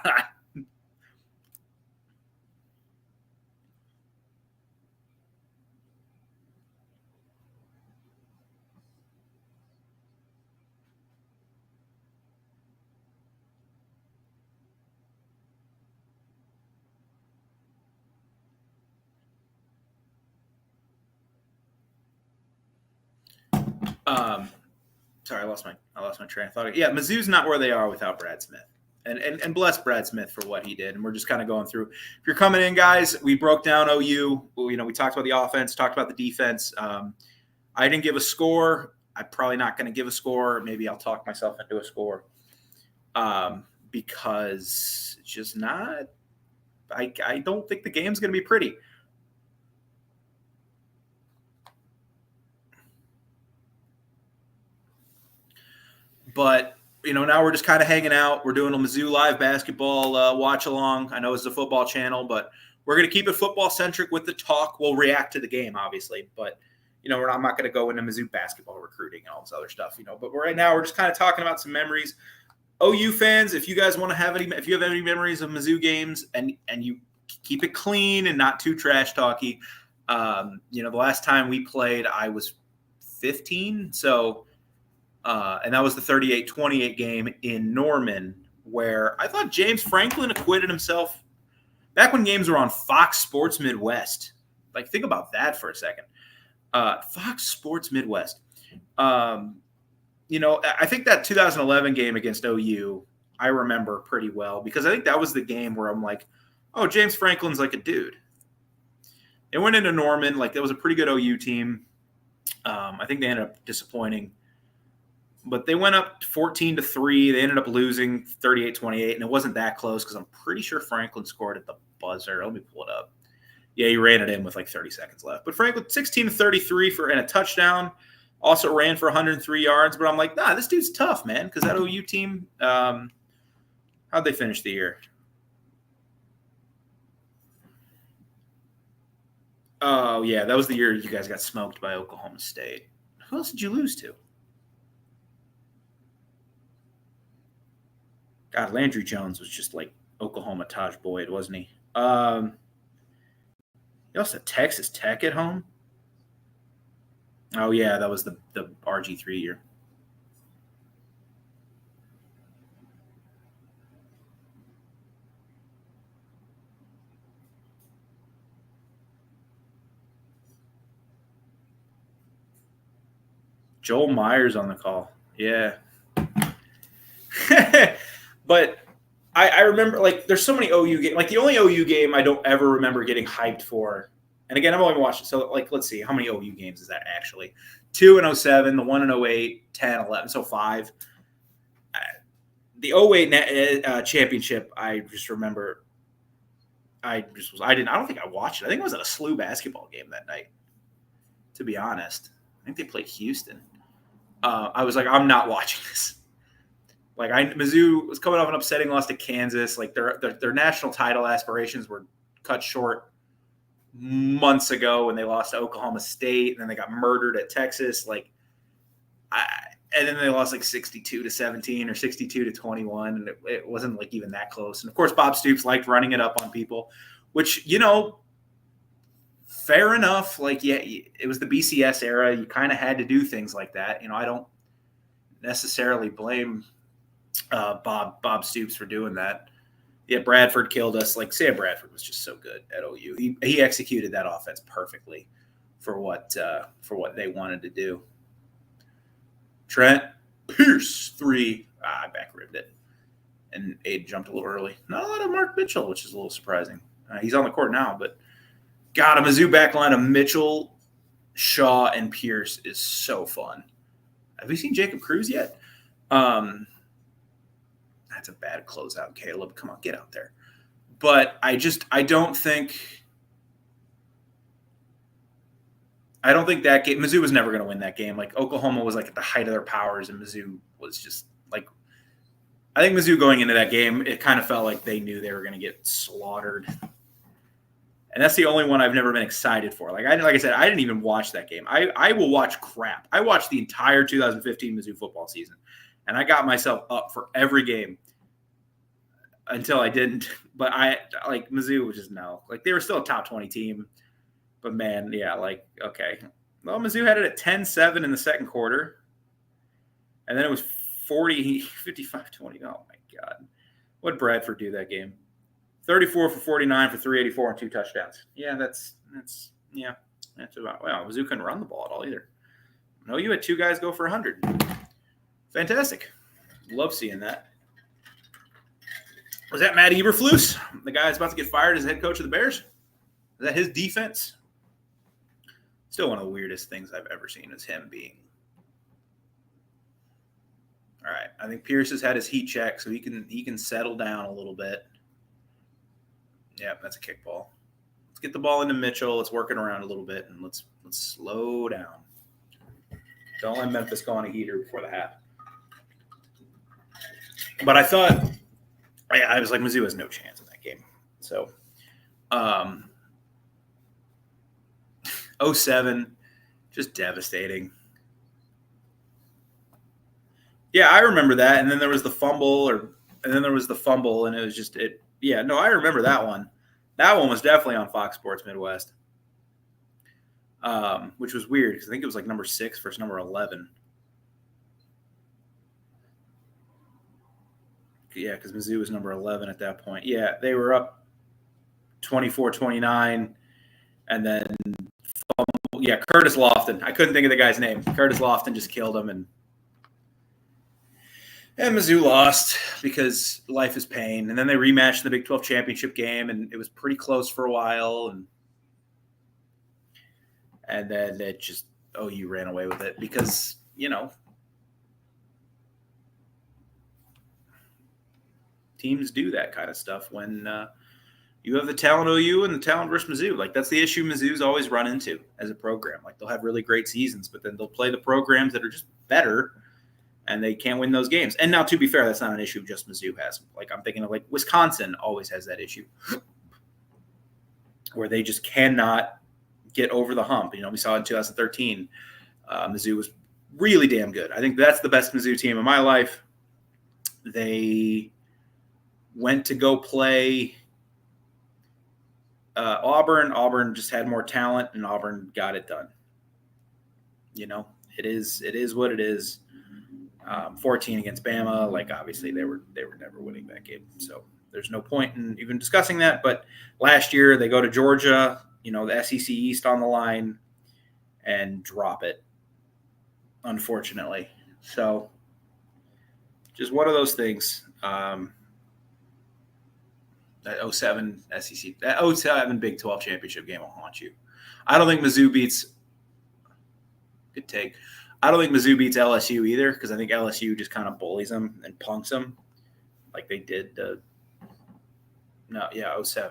Sorry, I lost my train of thought. Yeah, Mizzou's not where they are without Brad Smith. And bless Brad Smith for what he did. And we're just kind of going through. If you're coming in, guys, we broke down OU. We talked about the offense, talked about the defense. I didn't give a score. I'm probably not going to give a score. Maybe I'll talk myself into a score because it's just not – I don't think the game's going to be pretty. But, now we're just kind of hanging out. We're doing a Mizzou live basketball watch along. I know it's a football channel, but We're going to keep it football centric with the talk. We'll react to the game, obviously, but I'm not going to go into Mizzou basketball recruiting and all this other stuff, But right now, we're just kind of talking about some memories. OU fans, if you guys want to have if you have any memories of Mizzou games and you keep it clean and not too trash talky. The last time we played, I was 15. So, and that was the 38-28 game in Norman, where I thought James Franklin acquitted himself back when games were on Fox Sports Midwest. Like, think about that for a second. Fox Sports Midwest. I think that 2011 game against OU, I remember pretty well because I think that was the game where I'm like, oh, James Franklin's like a dude. They went into Norman. Like, that was a pretty good OU team. I think they ended up disappointing. But they went up 14-3. They ended up losing 38-28, and it wasn't that close because I'm pretty sure Franklin scored at the buzzer. Let me pull it up. Yeah, he ran it in with like 30 seconds left. But Franklin, 16-33 and a touchdown. Also ran for 103 yards. But I'm like, nah, this dude's tough, man, because that OU team, how'd they finish the year? Oh, yeah, that was the year you guys got smoked by Oklahoma State. Who else did you lose to? God, Landry Jones was just like Oklahoma Taj Boyd, wasn't he? You also had Texas Tech at home. Oh, yeah, that was the RG3 year. Joel Myers on the call. Yeah. But I remember, like, there's so many OU games. Like, the only OU game I don't ever remember getting hyped for, and again, I've only watched it. So, like, let's see. How many OU games is that actually? 2 in 07, the 1 in 08, 10, 11. So 5. The 08 championship, I just remember I don't think I watched it. I think I was at a SLU basketball game that night, to be honest. I think they played Houston. I was like, I'm not watching this. Like, Mizzou was coming off an upsetting loss to Kansas. Like, their national title aspirations were cut short months ago when they lost to Oklahoma State, and then they got murdered at Texas. Like, and then they lost like 62-17 or 62-21, and it wasn't like even that close. And of course, Bob Stoops liked running it up on people, which, fair enough. Like, yeah, it was the BCS era. You kind of had to do things like that. I don't necessarily blame Bob Stoops for doing that. Yeah, Bradford killed us. Like, Sam Bradford was just so good at OU. He executed that offense perfectly for what they wanted to do. Trent Pierce 3. I back ribbed it, and Aiden jumped a little early. Not a lot of Mark Mitchell, which is a little surprising. He's on the court now, but God, a Mizzou backline of Mitchell, Shaw, and Pierce is so fun. Have you seen Jacob Cruz yet? That's a bad closeout, Caleb. Come on, get out there. But I don't think that game, Mizzou was never going to win that game. Like, Oklahoma was like at the height of their powers, and Mizzou was just like, I think Mizzou going into that game, it kind of felt like they knew they were going to get slaughtered. And that's the only one I've never been excited for. Like I said, I didn't even watch that game. I will watch crap. I watched the entire 2015 Mizzou football season, and I got myself up for every game until I didn't. But Mizzou was just no. Like, they were still a top 20 team. But, man, yeah, like, okay. Well, Mizzou had it at 10-7 in the second quarter. And then it was 55-20. Oh, my God. What did Bradford do that game? 34 for 49 for 384 and 2 touchdowns. Yeah, that's about – wow, Mizzou couldn't run the ball at all either. No, you had 2 guys go for 100. Fantastic. Love seeing that. Was that Matt Eberflus? The guy that's about to get fired as head coach of the Bears? Is that his defense? Still one of the weirdest things I've ever seen is him being. All right, I think Pierce has had his heat check, so he can settle down a little bit. Yep, that's a kickball. Let's get the ball into Mitchell. Let's work it around a little bit, and let's slow down. Don't let Memphis go on a heater before the half. But I thought, I was like, Mizzou has no chance in that game. So '07, just devastating. Yeah, I remember that. And then there was the fumble, and it was just it. Yeah, no, I remember that one. That one was definitely on Fox Sports Midwest, which was weird because I think it was like number 6 versus number 11. Yeah, because Mizzou was number 11 at that point. Yeah, they were up 24-29, and then Curtis Lofton. I couldn't think of the guy's name. Curtis Lofton just killed him, and Mizzou lost because life is pain. And then they rematched in the Big 12 championship game, and it was pretty close for a while. And then it just OU ran away with it because, teams do that kind of stuff when you have the talent OU and the talent versus Mizzou. Like, that's the issue Mizzou's always run into as a program. Like, they'll have really great seasons, but then they'll play the programs that are just better, and they can't win those games. And now, to be fair, that's not an issue just Mizzou has. Like, I'm thinking of, like, Wisconsin always has that issue where they just cannot get over the hump. We saw in 2013, Mizzou was really damn good. I think that's the best Mizzou team in my life. They went to go play Auburn. Auburn just had more talent, and Auburn got it done. It is what it is. 14 against Bama. Like, obviously they were never winning that game, so there's no point in even discussing that. But last year they go to Georgia, the SEC East on the line, and drop it, unfortunately. So just one of those things. That 07 SEC, that 07 Big 12 championship game will haunt you. I don't think Mizzou beats – good take. I don't think Mizzou beats LSU either, because I think LSU just kind of bullies them and punks them like they did 07.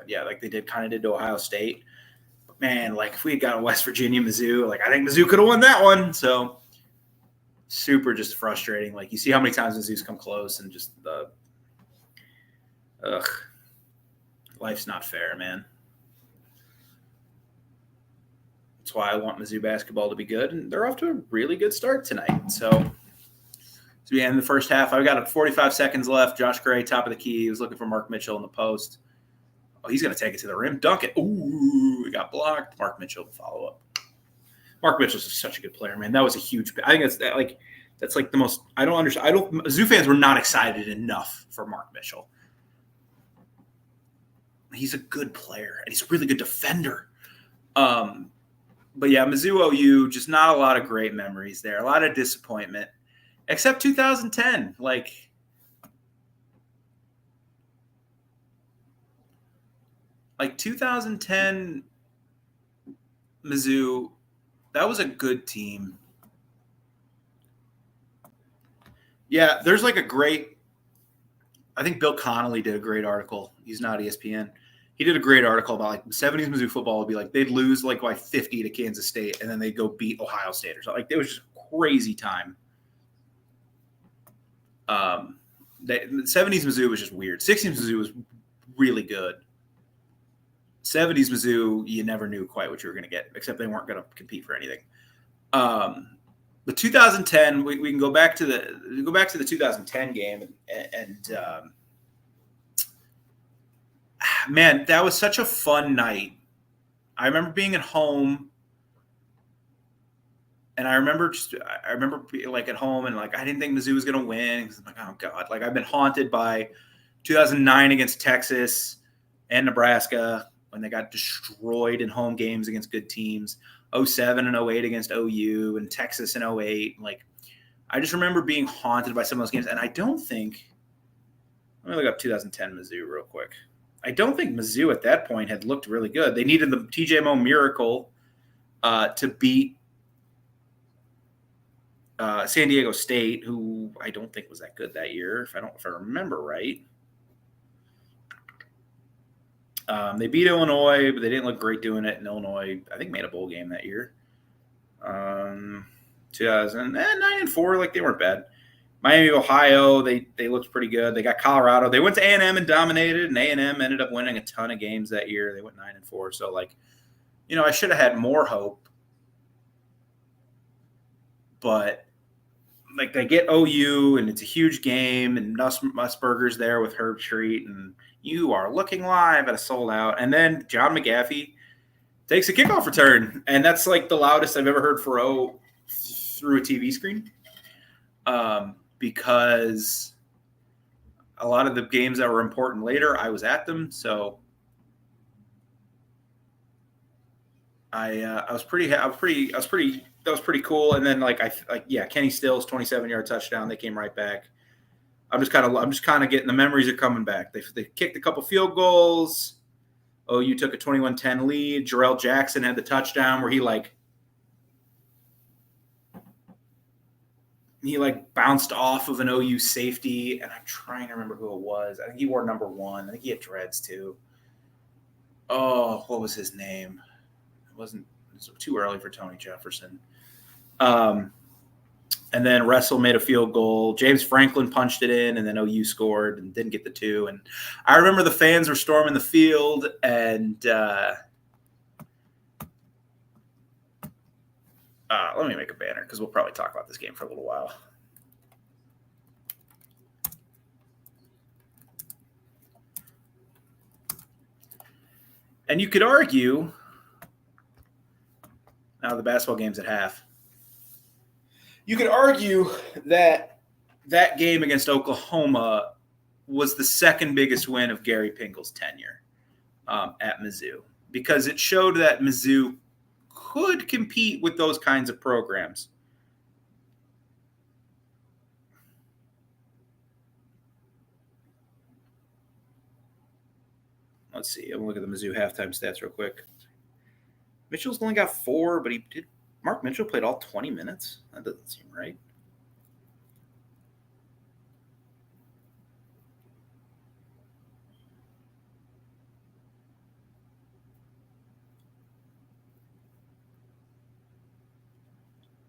Yeah, like they kind of did to Ohio State. But, man, like, if we had gotten West Virginia, Mizzou, like, I think Mizzou could have won that one. So super just frustrating. Like, you see how many times Mizzou's come close, and just life's not fair, man. That's why I want Mizzou basketball to be good, and they're off to a really good start tonight. So we end the first half. I've got 45 seconds left. Josh Gray, top of the key. He was looking for Mark Mitchell in the post. Oh, he's going to take it to the rim. Dunk it. Ooh, it got blocked. Mark Mitchell to follow up. Mark Mitchell's such a good player, man. That was a huge – I think that's like the most – I don't understand. Mizzou fans were not excited enough for Mark Mitchell. He's a good player, and he's a really good defender. But yeah, Mizzou OU, just not a lot of great memories there. A lot of disappointment, except 2010. Like 2010 Mizzou, that was a good team. Yeah, there's like a great – I think Bill Connolly did a great article. He's not ESPN. He did a great article about like the 70s Mizzou football would be like they'd lose like by 50 to Kansas State, and then they'd go beat Ohio State or something. Like, it was just a crazy time. The 70s Mizzou was just weird. 60s Mizzou was really good. 70s Mizzou, you never knew quite what you were going to get, except they weren't going to compete for anything. But 2010, we can go back to the 2010 game, and man, that was such a fun night. I remember being at home, and I remember being like at home, and like I didn't think Mizzou was going to win. I'm like, oh god, like I've been haunted by 2009 against Texas and Nebraska when they got destroyed in home games against good teams. 07 and 08 against OU, and Texas in 08. Like, I just remember being haunted by some of those games, and I don't think. Let me look up 2010 Mizzou real quick. I don't think Mizzou at that point had looked really good. They needed the TJ Moe miracle to beat San Diego State, who I don't think was that good that year, if I remember right. They beat Illinois, but they didn't look great doing it. And Illinois, I think, made a bowl game that year. 2009 and 4, like they weren't bad. Miami of Ohio, they looked pretty good. They got Colorado. They went to A&M and dominated, and A&M ended up winning a ton of games that year. They went 9-4. So, like, I should have had more hope. But, like, they get OU, and it's a huge game, and Musburger's there with Herb Treat, and you are looking live at a sold out. And then John McAfee takes a kickoff return, and that's, like, the loudest I've ever heard Faroe through a TV screen. Because a lot of the games that were important later, I was at them, so that was pretty cool. And then Kenny Stills 27-yard touchdown. They came right back. I'm just kind of getting the memories are coming back. They kicked a couple field goals. OU took a 21-10 lead. Jarrell Jackson had the touchdown where he bounced off of an OU safety, and I'm trying to remember who it was. I think he wore number 1. I think he had dreads too. Oh, what was his name? It was too early for Tony Jefferson. And then Russell made a field goal. James Franklin punched it in, and then OU scored and didn't get the 2. And I remember the fans were storming the field, and let me make a banner because we'll probably talk about this game for a little while. And you could argue, now the basketball game's at half, you could argue that game against Oklahoma was the second biggest win of Gary Pinkel's tenure at Mizzou, because it showed that Mizzou could compete with those kinds of programs. Let's see. I'm going to look at the Mizzou halftime stats real quick. Mitchell's only got 4, but Mark Mitchell played all 20 minutes. That doesn't seem right.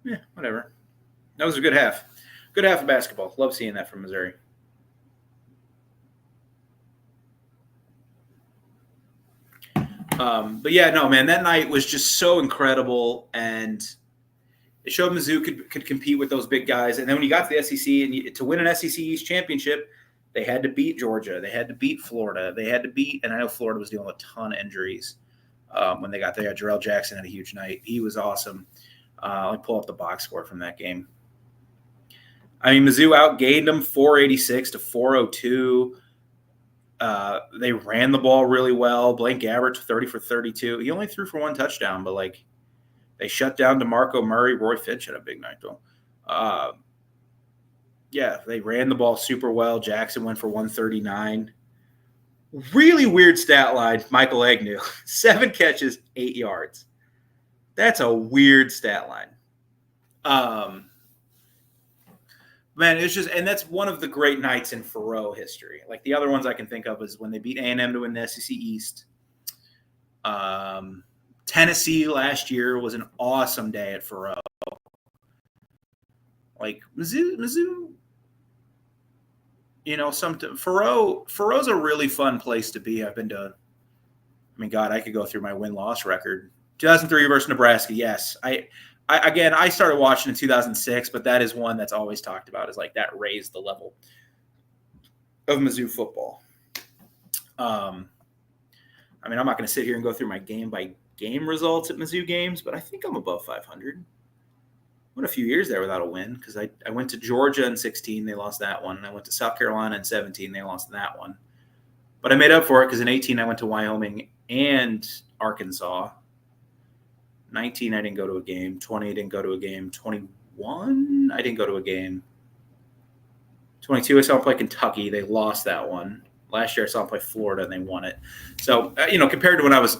Yeah, whatever. That was a good half. Good half of basketball. Love seeing that from Missouri. But yeah, no, man, that night was just so incredible, and it showed Mizzou could compete with those big guys. And then when you got to the SEC, and to win an SEC East championship, they had to beat Georgia, they had to beat Florida, and I know Florida was dealing with a ton of injuries when they got there. Jarrell Jackson had a huge night; he was awesome. Let me pull up the box score from that game. I mean, Mizzou outgained them 486 to 402. They ran the ball really well. Blaine Gabbert 30 for 32. He only threw for 1 touchdown, but they shut down DeMarco Murray. Roy Finch had a big night though. Yeah, they ran the ball super well. Jackson went for 139. Really weird stat line. Michael Agnew, 7 catches, 8 yards. That's a weird stat line. Man, it's just, and that's one of the great nights in Faroe history. Like the other ones I can think of is when they beat A&M to win the SEC East. Tennessee last year was an awesome day at Faroe. Like Mizzou, Faroe's a really fun place to be. I've been to. I mean, God, I could go through my win-loss record. 2003 versus Nebraska. Yes, I started watching in 2006, but that is one that's always talked about as that raised the level of Mizzou football. I mean, I'm not going to sit here and go through my game-by-game results at Mizzou games, but I think I'm above 500. Went a few years there without a win because I went to Georgia in 16. They lost that one. And I went to South Carolina in 17. They lost that one. But I made up for it because in 18 I went to Wyoming and Arkansas. 19, I didn't go to a game. 20, I didn't go to a game. 21, I didn't go to a game. 22, I saw them play Kentucky. They lost that one. Last year, I saw them play Florida, and they won it. So, compared to when I was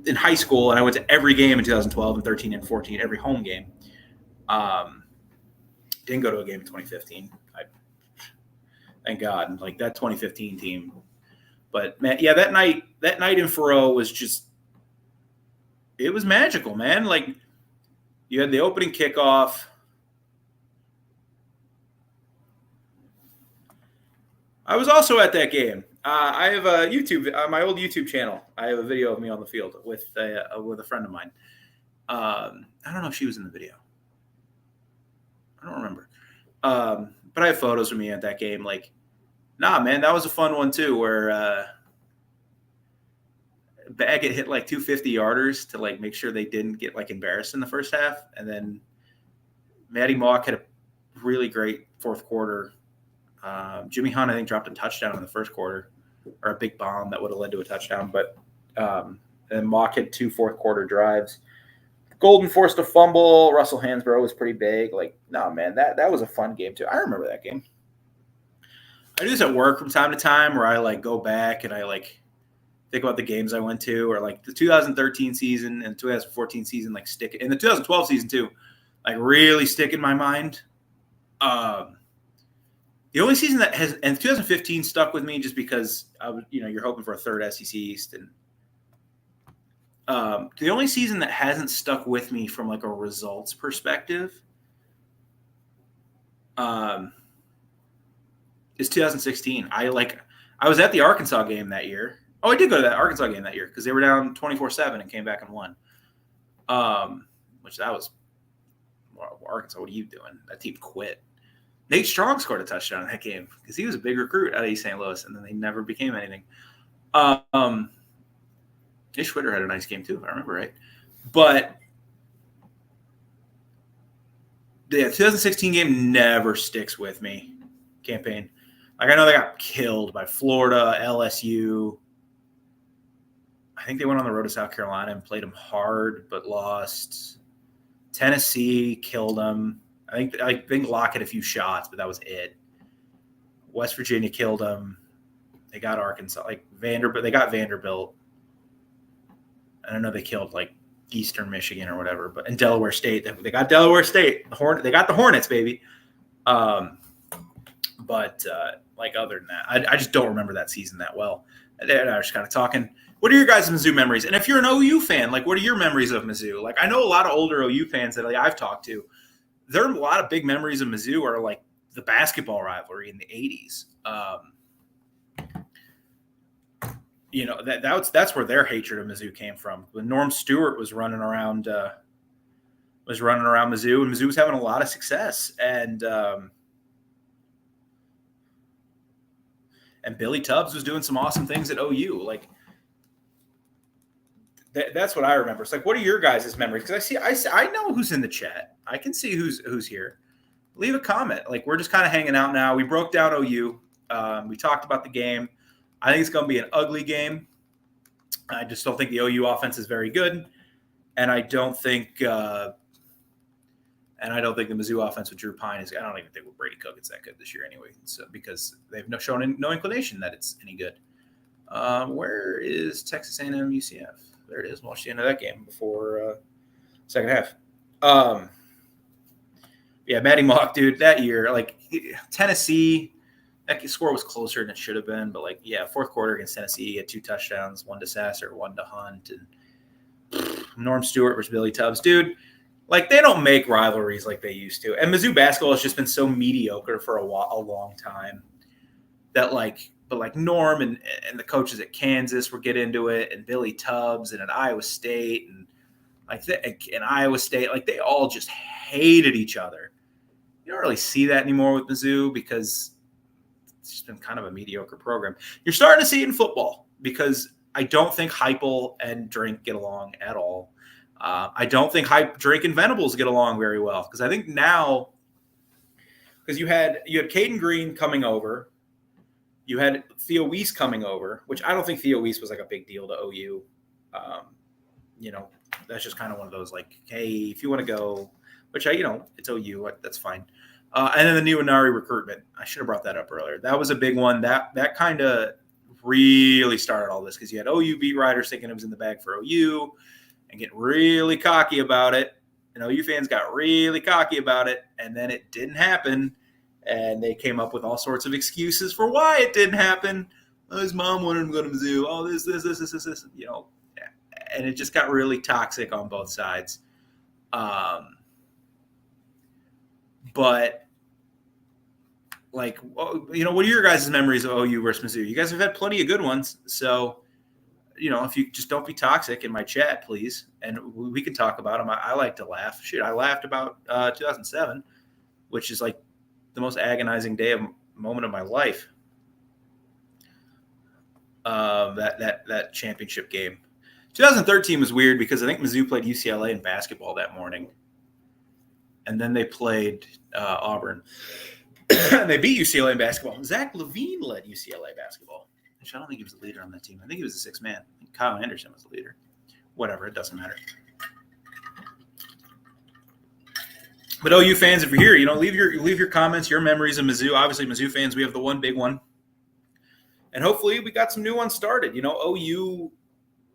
in high school, and I went to every game in 2012 and 13 and 14, every home game. Didn't go to a game in 2015. Thank God. That 2015 team. But, man, yeah, that night in Faroe was just – it was magical, man. You had the opening kickoff. I was also at that game. I have a YouTube, my old YouTube channel. I have a video of me on the field with a friend of mine. I don't know if she was in the video. I don't remember. But I have photos of me at that game. Like, nah, man, that was a fun one too, where Baggett hit like 250 yarders to like make sure they didn't get like embarrassed in the first half, and then Matty Mock had a really great fourth quarter. Jimmy Hunt, I think, dropped a touchdown in the first quarter, or a big bomb that would have led to a touchdown. But and Mock had 2 fourth quarter drives. Golden forced a fumble. Russell Hansbrough was pretty big. Like, no, man, that was a fun game too. I remember that game. I do this at work from time to time, where I like go back and I like think about the games I went to, or like the 2013 season and 2014 season, like stick in the 2012 season too, like really stick in my mind. The only season that has, and 2015 stuck with me just because I was, you're hoping for a third SEC East, and the only season that hasn't stuck with me from like a results perspective is 2016. I was at the Arkansas game that year. Oh, I did go to that Arkansas game that year because they were down 24-7 and came back and won. Which that was, well, Arkansas, what are you doing? That team quit. Nate Strong scored a touchdown in that game because he was a big recruit out of East St. Louis, and then they never became anything. Ish Schwitter had a nice game too, if I remember right. But the 2016 game never sticks with me. Campaign. Like, I know they got killed by Florida, LSU. I think they went on the road to South Carolina and played them hard, but lost. Tennessee killed them. I think Locke had a few shots, but that was it. West Virginia killed them. They got Arkansas, like Vanderbilt. They got Vanderbilt. I don't know. They killed like Eastern Michigan or whatever, but in Delaware State, they got Delaware State. They got the Hornets, baby. But like other than that, I just don't remember that season that well. And I was kind of talking. What are your guys' Mizzou memories? And if you're an OU fan, like, what are your memories of Mizzou? Like, I know a lot of older OU fans that like, I've talked to. There are a lot of big memories of Mizzou are like the basketball rivalry in the 80s. That's where their hatred of Mizzou came from. When Norm Stewart was running around Mizzou, and Mizzou was having a lot of success, and Billy Tubbs was doing some awesome things at OU. Like, that's what I remember. It's like, what are your guys' memories? Because I know who's in the chat. I can see who's here. Leave a comment. Like, we're just kind of hanging out now. We broke down OU. We talked about the game. I think it's going to be an ugly game. I just don't think the OU offense is very good, and I don't think the Mizzou offense with Drew Pine is. I don't even think Brady Cook is that good this year anyway. So because they've shown no inclination that it's any good. Where is Texas A&M UCF? There it is. Watch the end of that game before second half. Yeah, Matty Mock, dude, that year, like Tennessee, that score was closer than it should have been. But like, yeah, fourth quarter against Tennessee, he had 2 touchdowns, 1 to Sasser, 1 to Hunt, and Norm Stewart versus Billy Tubbs, dude. Like, they don't make rivalries like they used to. And Mizzou basketball has just been so mediocre for a long time that but Norm and the coaches at Kansas were get into it, and Billy Tubbs and at Iowa State and Iowa State, like they all just hated each other. You don't really see that anymore with Mizzou because it's just been kind of a mediocre program. You're starting to see it in football because I don't think Heupel and Drink get along at all. I don't think Drink and Venables get along very well because I think now, because you had Caden Green coming over, you had Theo Weiss coming over, which I don't think Theo Weiss was like a big deal to OU. That's just kind of one of those like, hey, if you want to go, which it's OU, that's fine. And then the new Inari recruitment. I should have brought that up earlier. That was a big one. That kind of really started all this because you had OU beat writers thinking it was in the bag for OU and getting really cocky about it. And OU fans got really cocky about it, and then it didn't happen. And they came up with all sorts of excuses for why it didn't happen. Oh, his mom wanted him to go to Mizzou. Oh, this. And it just got really toxic on both sides. But Like, what are your guys' memories of OU versus Mizzou? You guys have had plenty of good ones. So, if you just don't be toxic in my chat, please, and we can talk about them. I like to laugh. Shit, I laughed about 2007, which is like the most agonizing moment of my life. That championship game. 2013 was weird because I think Mizzou played UCLA in basketball that morning, and then they played Auburn. And they beat UCLA in basketball. Zach Levine led UCLA basketball. Actually, I don't think he was the leader on that team. I think he was the sixth man. I think Kyle Anderson was the leader. Whatever, it doesn't matter. But OU fans, if you're here, leave your comments, your memories of Mizzou. Obviously, Mizzou fans, we have the one big one, and hopefully, we got some new ones started. OU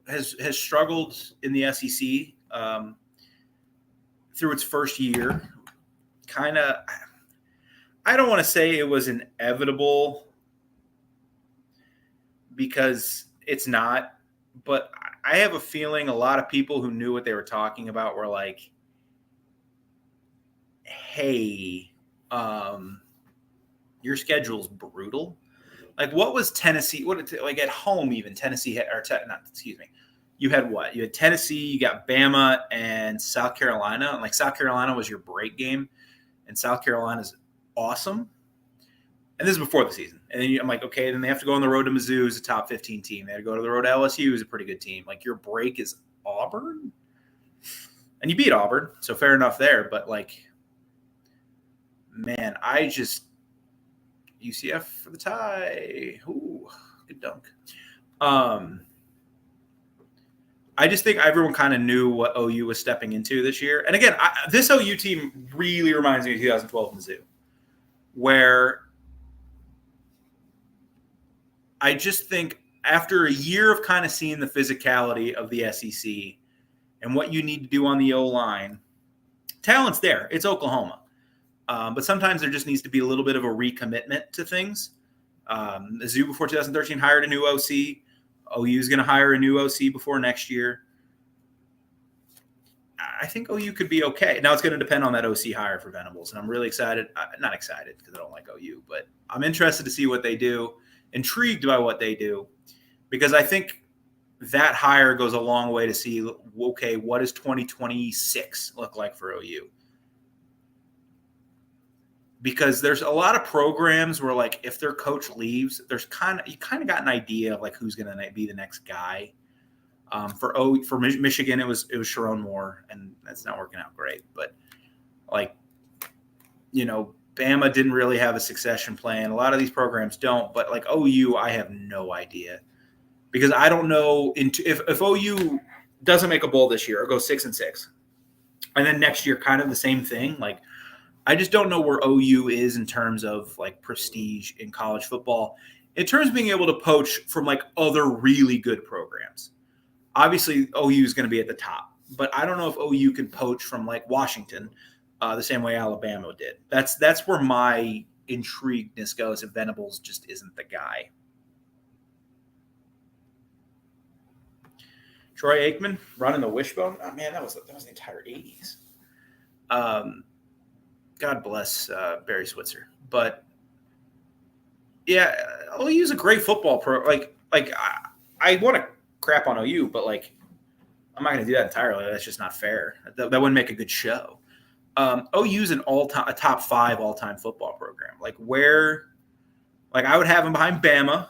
has struggled in the SEC through its first year. Kind of, I don't want to say it was inevitable because it's not, but I have a feeling a lot of people who knew what they were talking about were like, hey, your schedule's brutal. Like, what was Tennessee? Like at home, even Tennessee had, you had what? You had Tennessee, you got Bama and South Carolina. And like South Carolina was your break game, and South Carolina's awesome. And this is before the season. And then I'm like, okay, then they have to go on the road to Mizzou, who's a top 15 team. They had to go to the road to LSU, who's a pretty good team. Like, your break is Auburn? And you beat Auburn, so fair enough there. But, like, man, UCF for the tie. Ooh, good dunk. I just think everyone kind of knew what OU was stepping into this year. And again, this OU team really reminds me of 2012 Mizzou, where I just think after a year of kind of seeing the physicality of the SEC and what you need to do on the O-line, talent's there. It's Oklahoma. But sometimes there just needs to be a little bit of a recommitment to things. Mizzou before 2013 hired a new OC. OU is going to hire a new OC before next year. I think OU could be okay. Now it's going to depend on that OC hire for Venables, and I'm really excited. Not excited because I don't like OU, but I'm interested to see what they do. Intrigued by what they do, because I think that hire goes a long way to see, okay, what does 2026 look like for OU? Because there's a lot of programs where, like, if their coach leaves, you kind of got an idea of like who's going to be the next guy. For Michigan, it was Sharon Moore, and that's not working out great. But like, Bama didn't really have a succession plan. A lot of these programs don't. But like OU, I have no idea, because I don't know if OU doesn't make a bowl this year or goes 6-6, and then next year kind of the same thing. Like, I just don't know where OU is in terms of like prestige in college football, in terms of being able to poach from like other really good programs. Obviously, OU is going to be at the top, but I don't know if OU can poach from like Washington the same way Alabama did. That's where my intriguedness goes if Venables just isn't the guy. Troy Aikman running the wishbone. Oh, man, that was the entire 80s. God bless Barry Switzer. But yeah, OU's a great football pro. Like I want to crap on OU, but like I'm not going to do that entirely. That's just not fair. That wouldn't make a good show. OU's a top 5 all-time football program. Like I would have them behind Bama.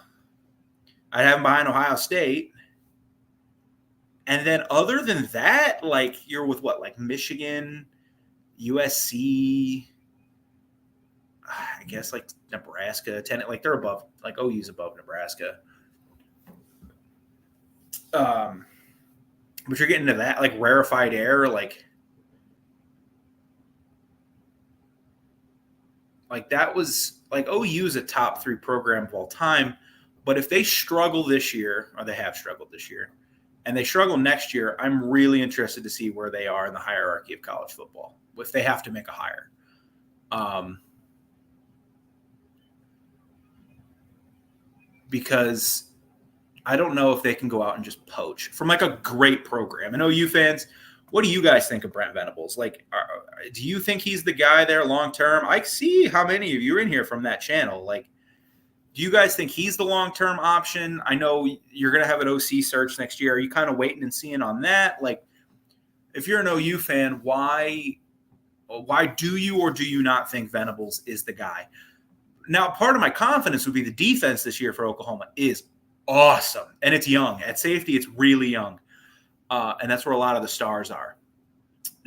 I'd have them behind Ohio State. And then other than that, like you're with what, like Michigan, USC, I guess like Nebraska, like they're above, like OU's above Nebraska. But you're getting to that, like rarefied air, like that was like OU is a top 3 program of all time. But if they struggle this year, or they have struggled this year, and they struggle next year, I'm really interested to see where they are in the hierarchy of college football if they have to make a hire. Because I don't know if they can go out and just poach from like a great program. And OU fans, What do you guys think of Brent Venables? Like, do you think he's the guy there long term? I see how many of you are in here from that channel. Like, do you guys think he's the long term option? I know you're going to have an OC search next year. Are you kind of waiting and seeing on that? Like, if you're an OU fan, why do you or do you not think Venables is the guy? Now, part of my confidence would be the defense this year for Oklahoma is awesome, and it's young. At safety, it's really young, and that's where a lot of the stars are.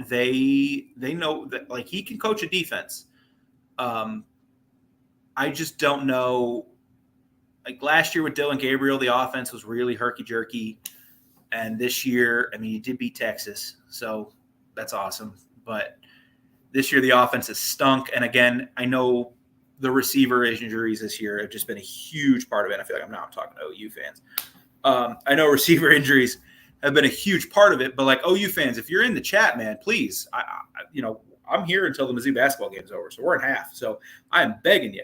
They know that, like, he can coach a defense. I just don't know. Like last year with Dylan Gabriel, the offense was really herky-jerky, and this year, I mean, he did beat Texas, so that's awesome. But this year, the offense has stunk, and again, I know the receiver injuries this year have just been a huge part of it. I feel like I'm talking to OU fans. I know receiver injuries have been a huge part of it, but like OU fans, if you're in the chat, man, please, I'm here until the Mizzou basketball game's over, so we're in half. So I am begging you,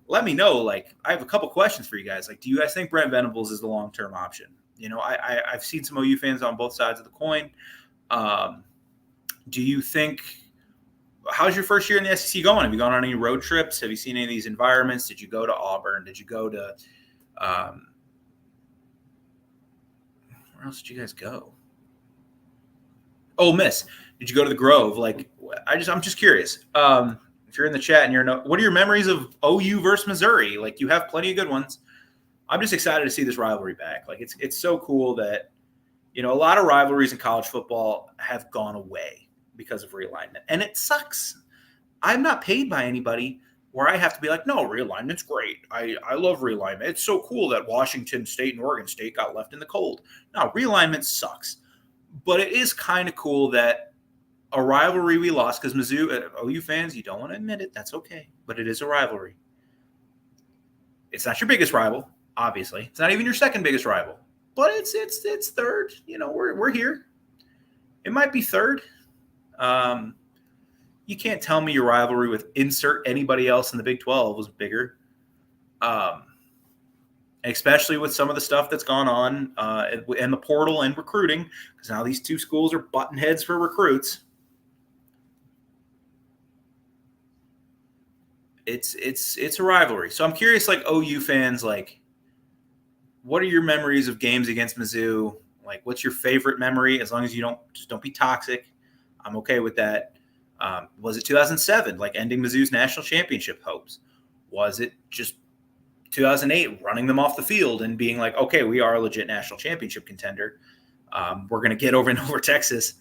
let me know. Like, I have a couple questions for you guys. Like, do you guys think Brent Venables is the long-term option? You know, I've seen some OU fans on both sides of the coin. Do you think? How's your first year in the SEC going? Have you gone on any road trips? Have you seen any of these environments? Did you go to Auburn? Did you go to where else did you guys go? Ole Miss. Did you go to the Grove? Like, I'm just curious. If you're in the chat and what are your memories of OU versus Missouri? Like, you have plenty of good ones. I'm just excited to see this rivalry back. Like, it's so cool that, a lot of rivalries in college football have gone away because of realignment. And it sucks. I'm not paid by anybody where I have to be like, no, realignment's great. I love realignment. It's so cool that Washington State and Oregon State got left in the cold. No, realignment sucks. But it is kind of cool that a rivalry we lost, because Mizzou, OU fans, you don't want to admit it. That's okay. But it is a rivalry. It's not your biggest rival, obviously. It's not even your second biggest rival. But it's third. We're here. It might be third. You can't tell me your rivalry with insert anybody else in the Big 12 was bigger, especially with some of the stuff that's gone on in the portal and recruiting, because now these two schools are butting heads for recruits. It's a rivalry. So I'm curious, like, OU fans, like, what are your memories of games against Mizzou? Like, what's your favorite memory? As long as you don't be toxic, I'm okay with that. Was it 2007, like ending Mizzou's national championship hopes? Was it just 2008 running them off the field and being like, okay, we are a legit national championship contender. We're going to get over and over Texas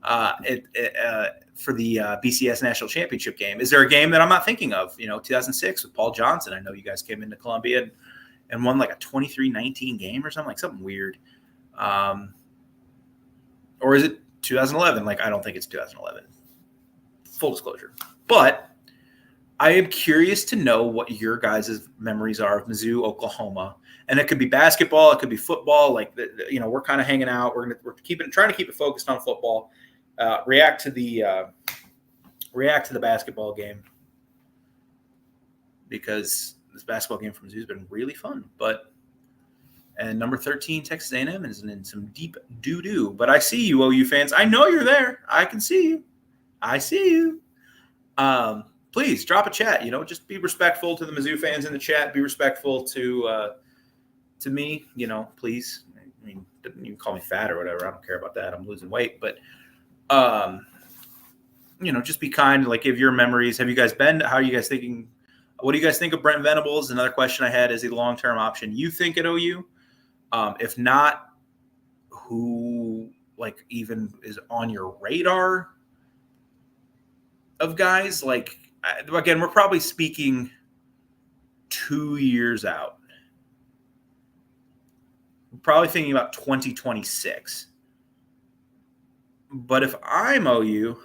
for the BCS national championship game. Is there a game that I'm not thinking of? 2006 with Paul Johnson. I know you guys came into Columbia and won like a 23-19 game or something, like something weird. Or is it 2011? Like, I don't think it's 2011. Full disclosure. But I am curious to know what your guys' memories are of Mizzou, Oklahoma. And it could be basketball, it could be football. Like, we're kind of hanging out. We're trying to keep it focused on football. React to the basketball game, because this basketball game from Mizzou has been really fun. And number 13, Texas A&M, is in some deep doo-doo. But I see you, OU fans. I know you're there. I can see you. I see you. Please drop a chat. Just be respectful to the Mizzou fans in the chat. Be respectful to me. Please. I mean, you can call me fat or whatever. I don't care about that. I'm losing weight. But, just be kind. Like, give your memories. Have you guys been? How are you guys thinking? What do you guys think of Brent Venables? Another question I had, is he the long-term option you think at OU? If not, who, like, even is on your radar of guys? Like, again, we're probably speaking 2 years out. We're probably thinking about 2026. But if I'm OU,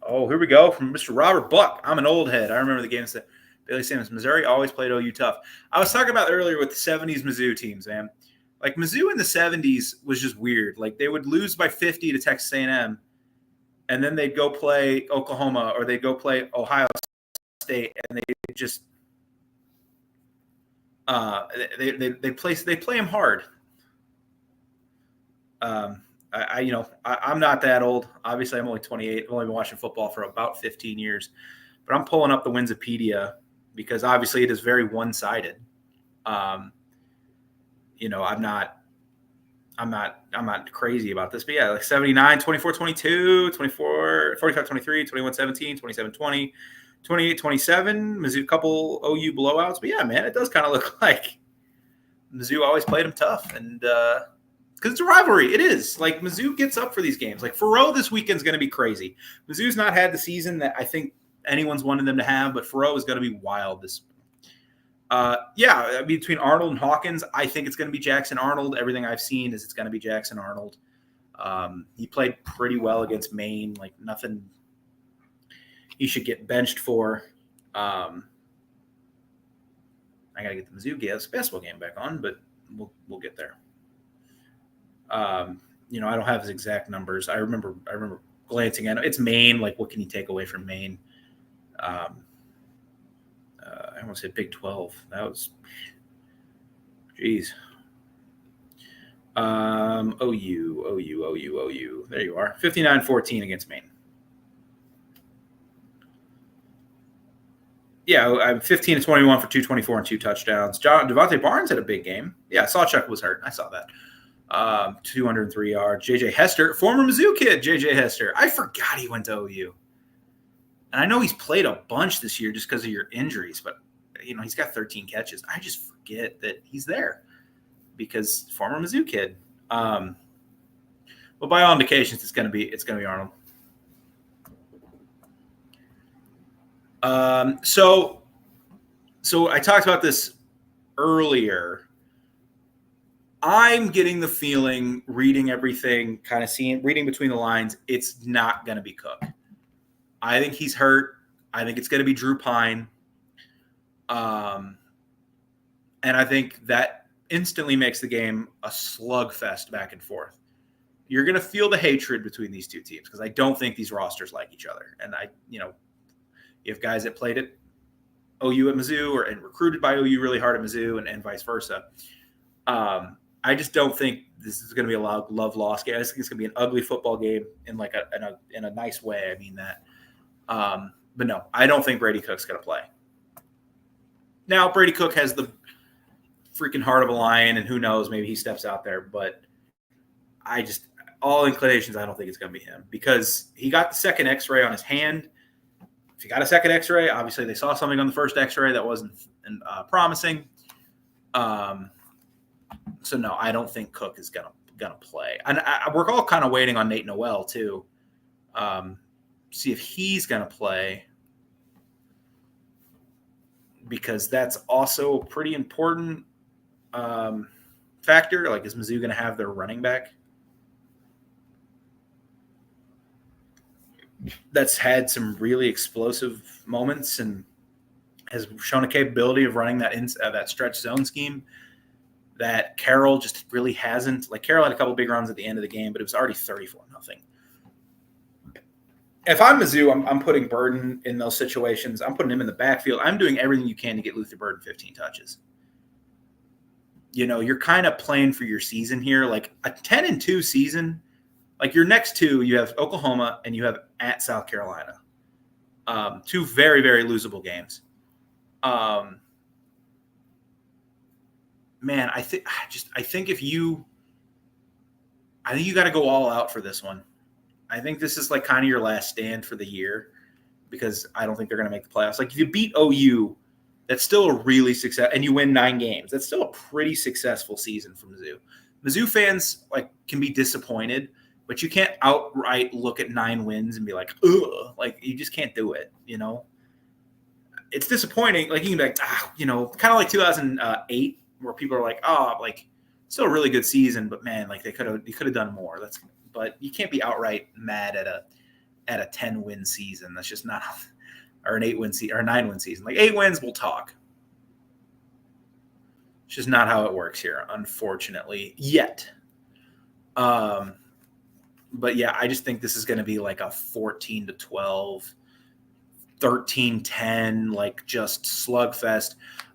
here we go from Mr. Robert Buck. I'm an old head. I remember the games that Bailey Sanders, Missouri always played OU tough. I was talking about earlier with the 70s Mizzou teams, man. Like, Mizzou in the 70s was just weird. Like, they would lose by 50 to Texas A&M, and then they'd go play Oklahoma or they'd go play Ohio State, and they just they play them hard. I'm not that old. Obviously, I'm only 28. I've only been watching football for about 15 years, but I'm pulling up the Winsipedia because obviously it is very one-sided. I'm not crazy about this, but yeah, like 79, 24, 22, 24, 45, 23, 21, 17, 27, 20, 28, 27. Mizzou, a couple OU blowouts, but yeah, man, it does kind of look like Mizzou always played them tough, and because it's a rivalry, it is. Like Mizzou gets up for these games. Like Faroe this weekend's going to be crazy. Mizzou's not had the season that I think anyone's wanted them to have, but Faroe is going to be wild this. Between Arnold and Hawkins, I think it's going to be Jackson Arnold. Everything I've seen is it's going to be Jackson Arnold. He played pretty well against Maine. Like nothing he should get benched for. I got to get the Mizzou basketball game back on, but we'll get there. I don't have his exact numbers. I remember glancing at it. It's Maine. Like, what can you take away from Maine? I almost said Big 12. That was, geez. OU. There you are. 59-14 against Maine. Yeah, I'm 15-21 for 224 and 2 touchdowns. Devontae Barnes had a big game. Yeah, Sawchuk was hurt. I saw that. 203 yards. J.J. Hester, former Mizzou kid, J.J. Hester. I forgot he went to OU. And I know he's played a bunch this year just because of your injuries, but he's got 13 catches. I just forget that he's there because former Mizzou kid. But by all indications, it's gonna be Arnold. So I talked about this earlier. I'm getting the feeling, reading everything, kind of reading between the lines, it's not going to be Cook. I think he's hurt. I think it's going to be Drew Pine. And I think that instantly makes the game a slugfest back and forth. You're going to feel the hatred between these two teams because I don't think these rosters like each other. And you have guys that played at OU at Mizzou and recruited by OU really hard at Mizzou and vice versa. I just don't think this is going to be a love-loss game. I just think it's going to be an ugly football game in a nice way. I mean that. But no, I don't think Brady Cook's going to play. Now, Brady Cook has the freaking heart of a lion, and who knows, maybe he steps out there. But all inclinations, I don't think it's going to be him because he got the second X-ray on his hand. If you got a second X-ray, obviously they saw something on the first X-ray that wasn't promising. So no, I don't think Cook is gonna play. And we're all kind of waiting on Nate Noel too. See if he's gonna play because that's also a pretty important factor. Like, is Mizzou gonna have their running back that's had some really explosive moments and has shown a capability of running that stretch zone scheme that Carroll just really hasn't. Like, Carroll had a couple big runs at the end of the game, but it was already 34-0. If I'm Mizzou, I'm putting Burden in those situations. I'm putting him in the backfield. I'm doing everything you can to get Luther Burden 15 touches. You're kind of playing for your season here. Like a 10-2 season, like your next two, you have Oklahoma and you have at South Carolina. Two very, very losable games. Man, I think you got to go all out for this one. I think this is like kind of your last stand for the year because I don't think they're going to make the playoffs. Like, if you beat OU, that's still a really success, and you win 9 games. That's still a pretty successful season for Mizzou. Mizzou fans can be disappointed, but you can't outright look at 9 wins and be like, ugh, like you just can't do it. It's disappointing. Like, you can be like, kind of like 2008. Where people are like, still a really good season, but man, like they could have done more. But you can't be outright mad at a 10-win season. That's just not, or an 8-win season or a 9-win season. Like 8 wins, we'll talk. It's just not how it works here, unfortunately, yet. But yeah, I just think this is going to be like a 14-12, 13-10, like just slugfest.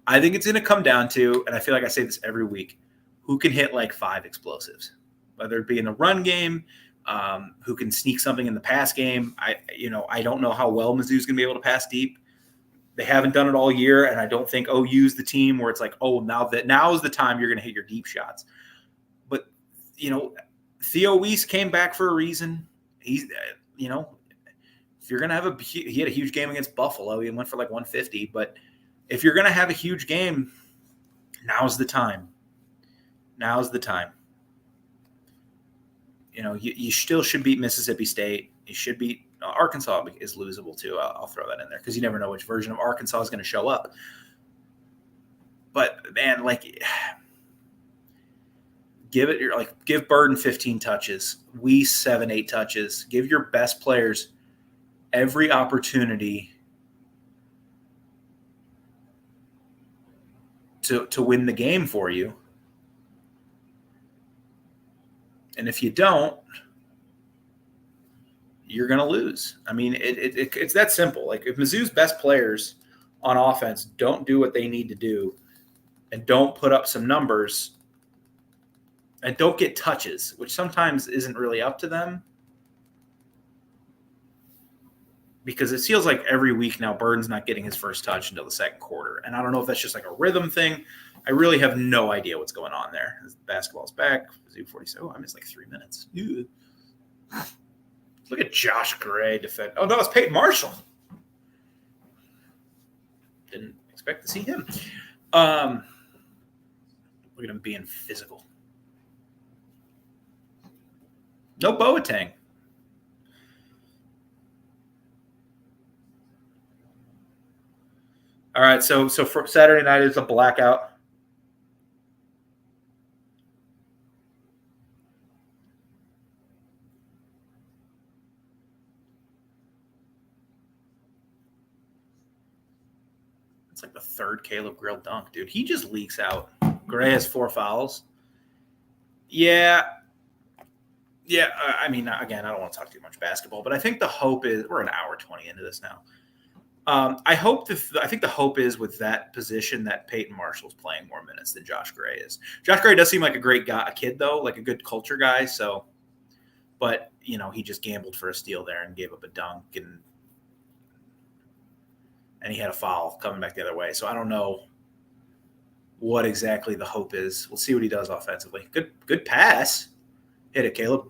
I think it's going to come down to, and I feel like I say this every week, who can hit like 5 explosives. whether it be in the run game, who can sneak something in the pass game. I don't know how well Mizzou's going to be able to pass deep. They haven't done it all year, and I don't think OU's the team where it's like, oh, now is the time you're going to hit your deep shots. But Theo Weiss came back for a reason. He's if you're going to have he had a huge game against Buffalo. He went for like 150. But if you're going to have a huge game, now's the time. Now's the time. You still should beat Mississippi State. You should beat Arkansas is losable too. I'll throw that in there because you never know which version of Arkansas is going to show up. But man, give Burden 15 touches, Weiss 7-8 touches. Give your best players every opportunity to win the game for you. And if you don't, you're going to lose. I mean, it's that simple. Like if Mizzou's best players on offense don't do what they need to do and don't put up some numbers and don't get touches, which sometimes isn't really up to them, because it feels like every week now Burden's not getting his first touch until the second quarter. And I don't know if that's just like a rhythm thing. I really have no idea what's going on there. Basketball's back. Mizzou 47. Oh, I missed like 3 minutes. Ew. Look at Josh Gray defend. Oh, no, it's Peyton Marshall. Didn't expect to see him. Look at him being physical. No Boateng. All right, so for Saturday night is a blackout. It's like the third Caleb Grill dunk, dude. He just leaks out. Gray has 4 fouls. Yeah. I mean, again, I don't want to talk too much basketball, but I think the hope is we're an hour 20 into this now. I think the hope is with that position that Peyton Marshall's playing more minutes than Josh Gray is. Josh Gray does seem like a great guy, a kid though, like a good culture guy. So, but he just gambled for a steal there and gave up a dunk, and he had a foul coming back the other way. So I don't know what exactly the hope is. We'll see what he does offensively. Good pass. Hit it, Caleb.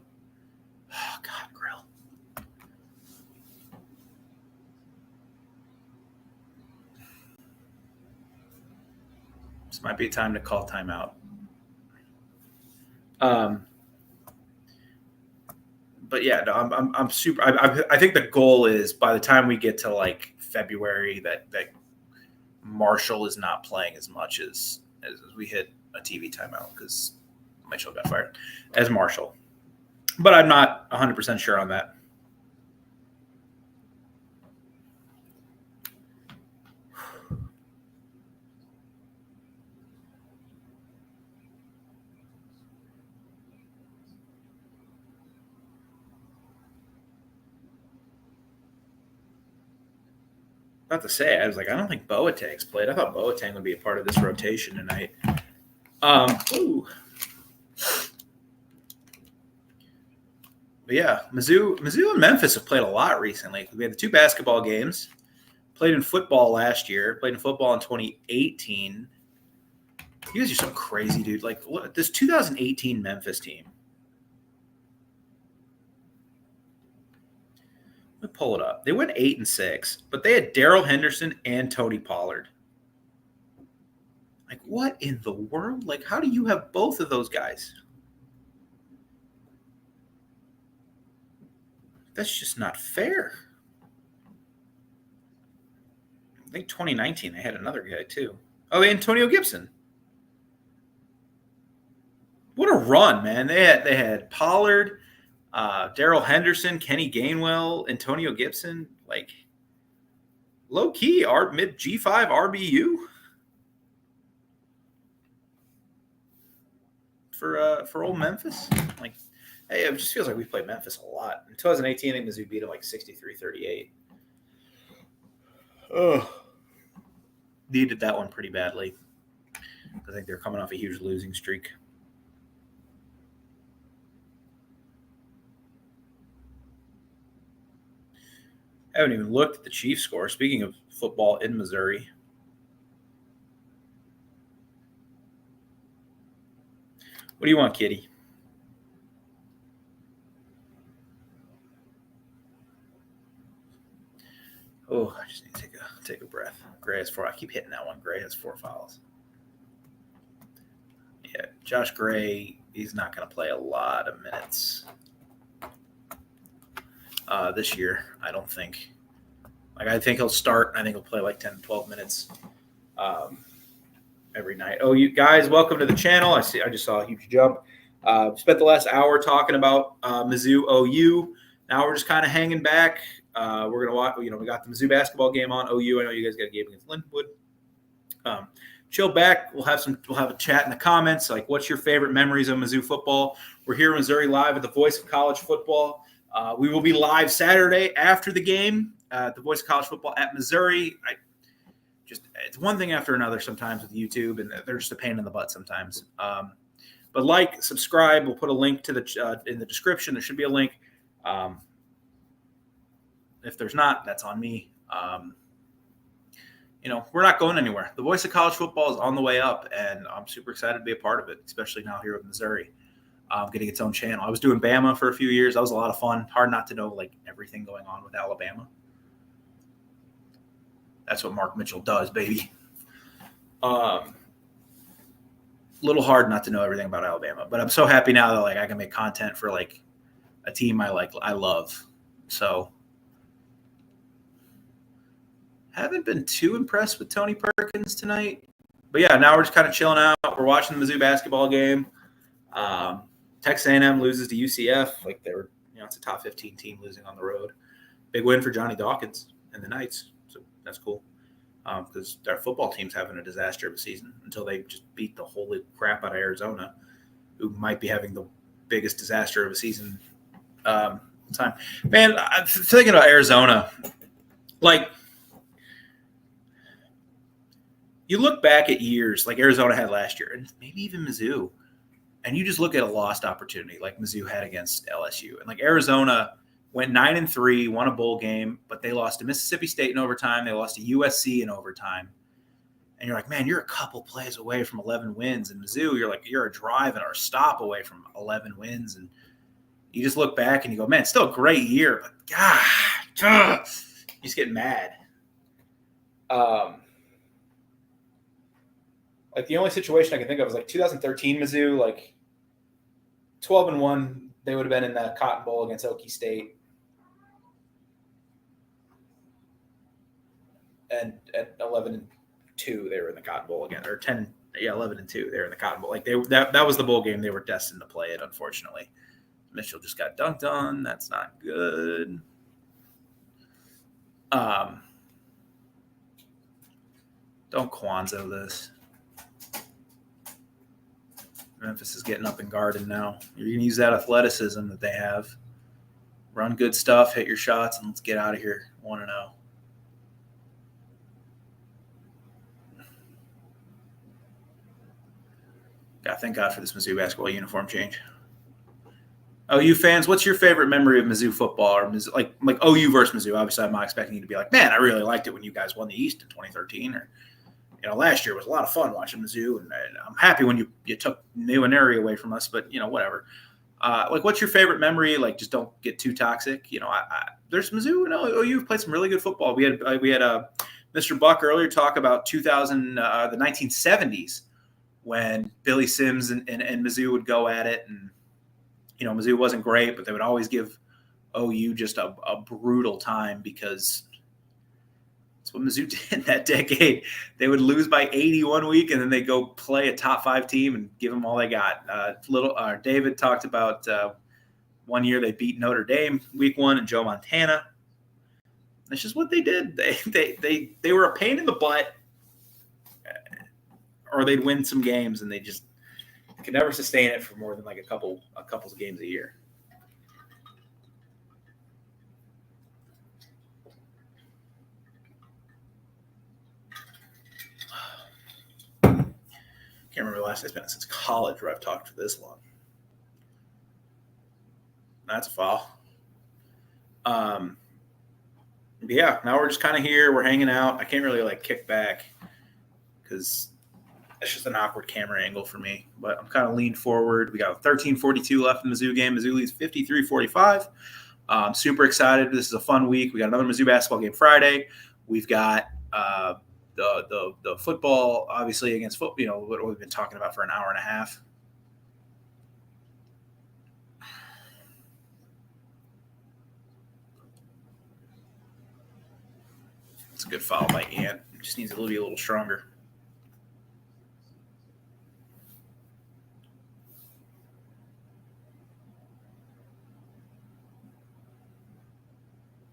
Oh, God, Grill. This might be a time to call timeout. But yeah, no, I'm super. I think the goal is by the time we get to like February that Marshall is not playing as much as we hit a TV timeout because Mitchell got fired as Marshall. But I'm not 100% sure on that. About to say, I was like, I don't think Boateng's played. I thought Boateng would be a part of this rotation tonight. But yeah, Mizzou and Memphis have played a lot recently. We had the 2 basketball games. Played in football last year. Played in football in 2018. You guys are so crazy, dude. Like, look, this 2018 Memphis team. Let me pull it up. They went 8-6, but they had Darrell Henderson and Tony Pollard. Like, what in the world? Like, how do you have both of those guys? That's just not fair. I think 2019 they had another guy too. Oh, Antonio Gibson. What a run, man! They had Pollard, Darrell Henderson, Kenny Gainwell, Antonio Gibson. Like low key, mid G5 RBU for old Memphis. Like, hey, it just feels like we played Memphis a lot. In 2018, I think Mizzou beat them like 63-38. Oh. Needed that one pretty badly. I think they're coming off a huge losing streak. I haven't even looked at the Chiefs score. Speaking of football in Missouri. What do you want, Kitty? Oh, I just need to take a breath. Gray has 4. I keep hitting that one. Gray has 4 fouls. Yeah, Josh Gray, he's not going to play a lot of minutes this year, I don't think. I think he'll start. I think he'll play like 10, 12 minutes every night. Oh, you guys, welcome to the channel. I just saw a huge jump. Spent the last hour talking about Mizzou OU. Now we're just kind of hanging back. We're gonna watch. We got the Mizzou basketball game on OU. I know you guys got a game against Linwood. Chill back. We'll have a chat in the comments. Like, what's your favorite memories of Mizzou football? We're here in Missouri live at the Voice of College Football. We will be live Saturday after the game. The Voice of College Football at Missouri. It's one thing after another sometimes with YouTube, and they're just a pain in the butt sometimes. But subscribe. We'll put a link to in the description. There should be a link. If there's not, that's on me. We're not going anywhere. The Voice of College Football is on the way up, and I'm super excited to be a part of it, especially now here with Missouri getting its own channel. I was doing Bama for a few years. That was a lot of fun. Hard not to know everything going on with Alabama. That's what Mark Mitchell does, baby. Little hard not to know everything about Alabama, but I'm so happy now that I can make content for a team I love. So haven't been too impressed with Tony Perkins tonight, but yeah, now we're just kind of chilling out. We're watching the Mizzou basketball game. Texas A&M loses to UCF. They were, it's a top 15 team losing on the road. Big win for Johnny Dawkins and the Knights. So that's cool. Because our football team's having a disaster of a season until they just beat the holy crap out of Arizona, who might be having the biggest disaster of a season time. Man, I'm thinking about Arizona. You look back at years like Arizona had last year, and maybe even Mizzou, and you just look at a lost opportunity like Mizzou had against LSU. And Arizona went 9-3, won a bowl game, but they lost to Mississippi State in overtime. They lost to USC in overtime. And you're like, man, you're a couple plays away from 11 wins. And Mizzou, you're a drive or a stop away from 11 wins. And you just look back and you go, man, it's still a great year, but God, you just get mad. The only situation I can think of is 2013 Mizzou, 12-1, they would have been in the Cotton Bowl against Okie State. And at 11-2, they were in the Cotton Bowl again, or 11-2, they were in the Cotton Bowl. That was the bowl game they were destined to play it. Unfortunately, Mitchell just got dunked on. That's not good. Don't Kwanzaa this. Memphis is getting up and guarding now. You're going to use that athleticism that they have. Run good stuff, hit your shots, and let's get out of here 1-0. God, thank God for this Mizzou basketball uniform change. OU fans, what's your favorite memory of Mizzou football? Or Mizzou, like OU versus Mizzou? Obviously, I'm not expecting you to be like, man, I really liked it when you guys won the East in 2013, or last year was a lot of fun watching Mizzou, and I'm happy when you took Newaneri away from us, but whatever. What's your favorite memory? Just don't get too toxic. There's Mizzou and OU played some really good football. We had Mr. Buck earlier talk about the 1970s when Billy Sims and Mizzou would go at it, and Mizzou wasn't great, but they would always give OU just a brutal time because that's what Mizzou did in that decade. They would lose by 80 one week, and then they go play a top 5 team and give them all they got. David talked about one year they beat Notre Dame week 1 and Joe Montana. That's just what they did. They were a pain in the butt, or they'd win some games, and they just could never sustain it for more than a couple of games a year. Can't remember the last time it's been since college where I've talked for this long. That's a foul. yeah, now we're just kind of here. We're hanging out. I can't really like kick back because it's just an awkward camera angle for me. But I'm kind of leaned forward. We got 13:42 left in the Mizzou game. Mizzou leads 53-45. Super excited. This is a fun week. We got another Mizzou basketball game Friday. We've got the football, obviously, against football. You know what we've been talking about for an hour and a half. It's a good foul by Ant. Just needs to be a little stronger.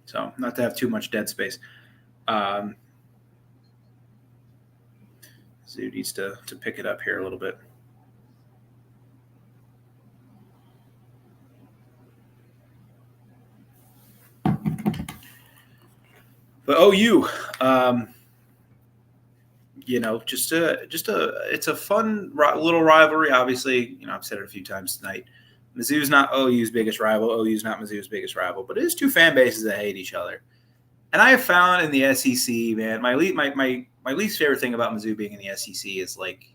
So not to have too much dead space. Mizzou needs to pick it up here a little bit. But OU, you know, it's a fun little rivalry. Obviously, you know, I've said it a few times tonight. Mizzou's not OU's biggest rival. OU's not Mizzou's biggest rival, but it is two fan bases that hate each other. And I have found in the SEC, man, my least favorite thing about Mizzou being in the SEC is like,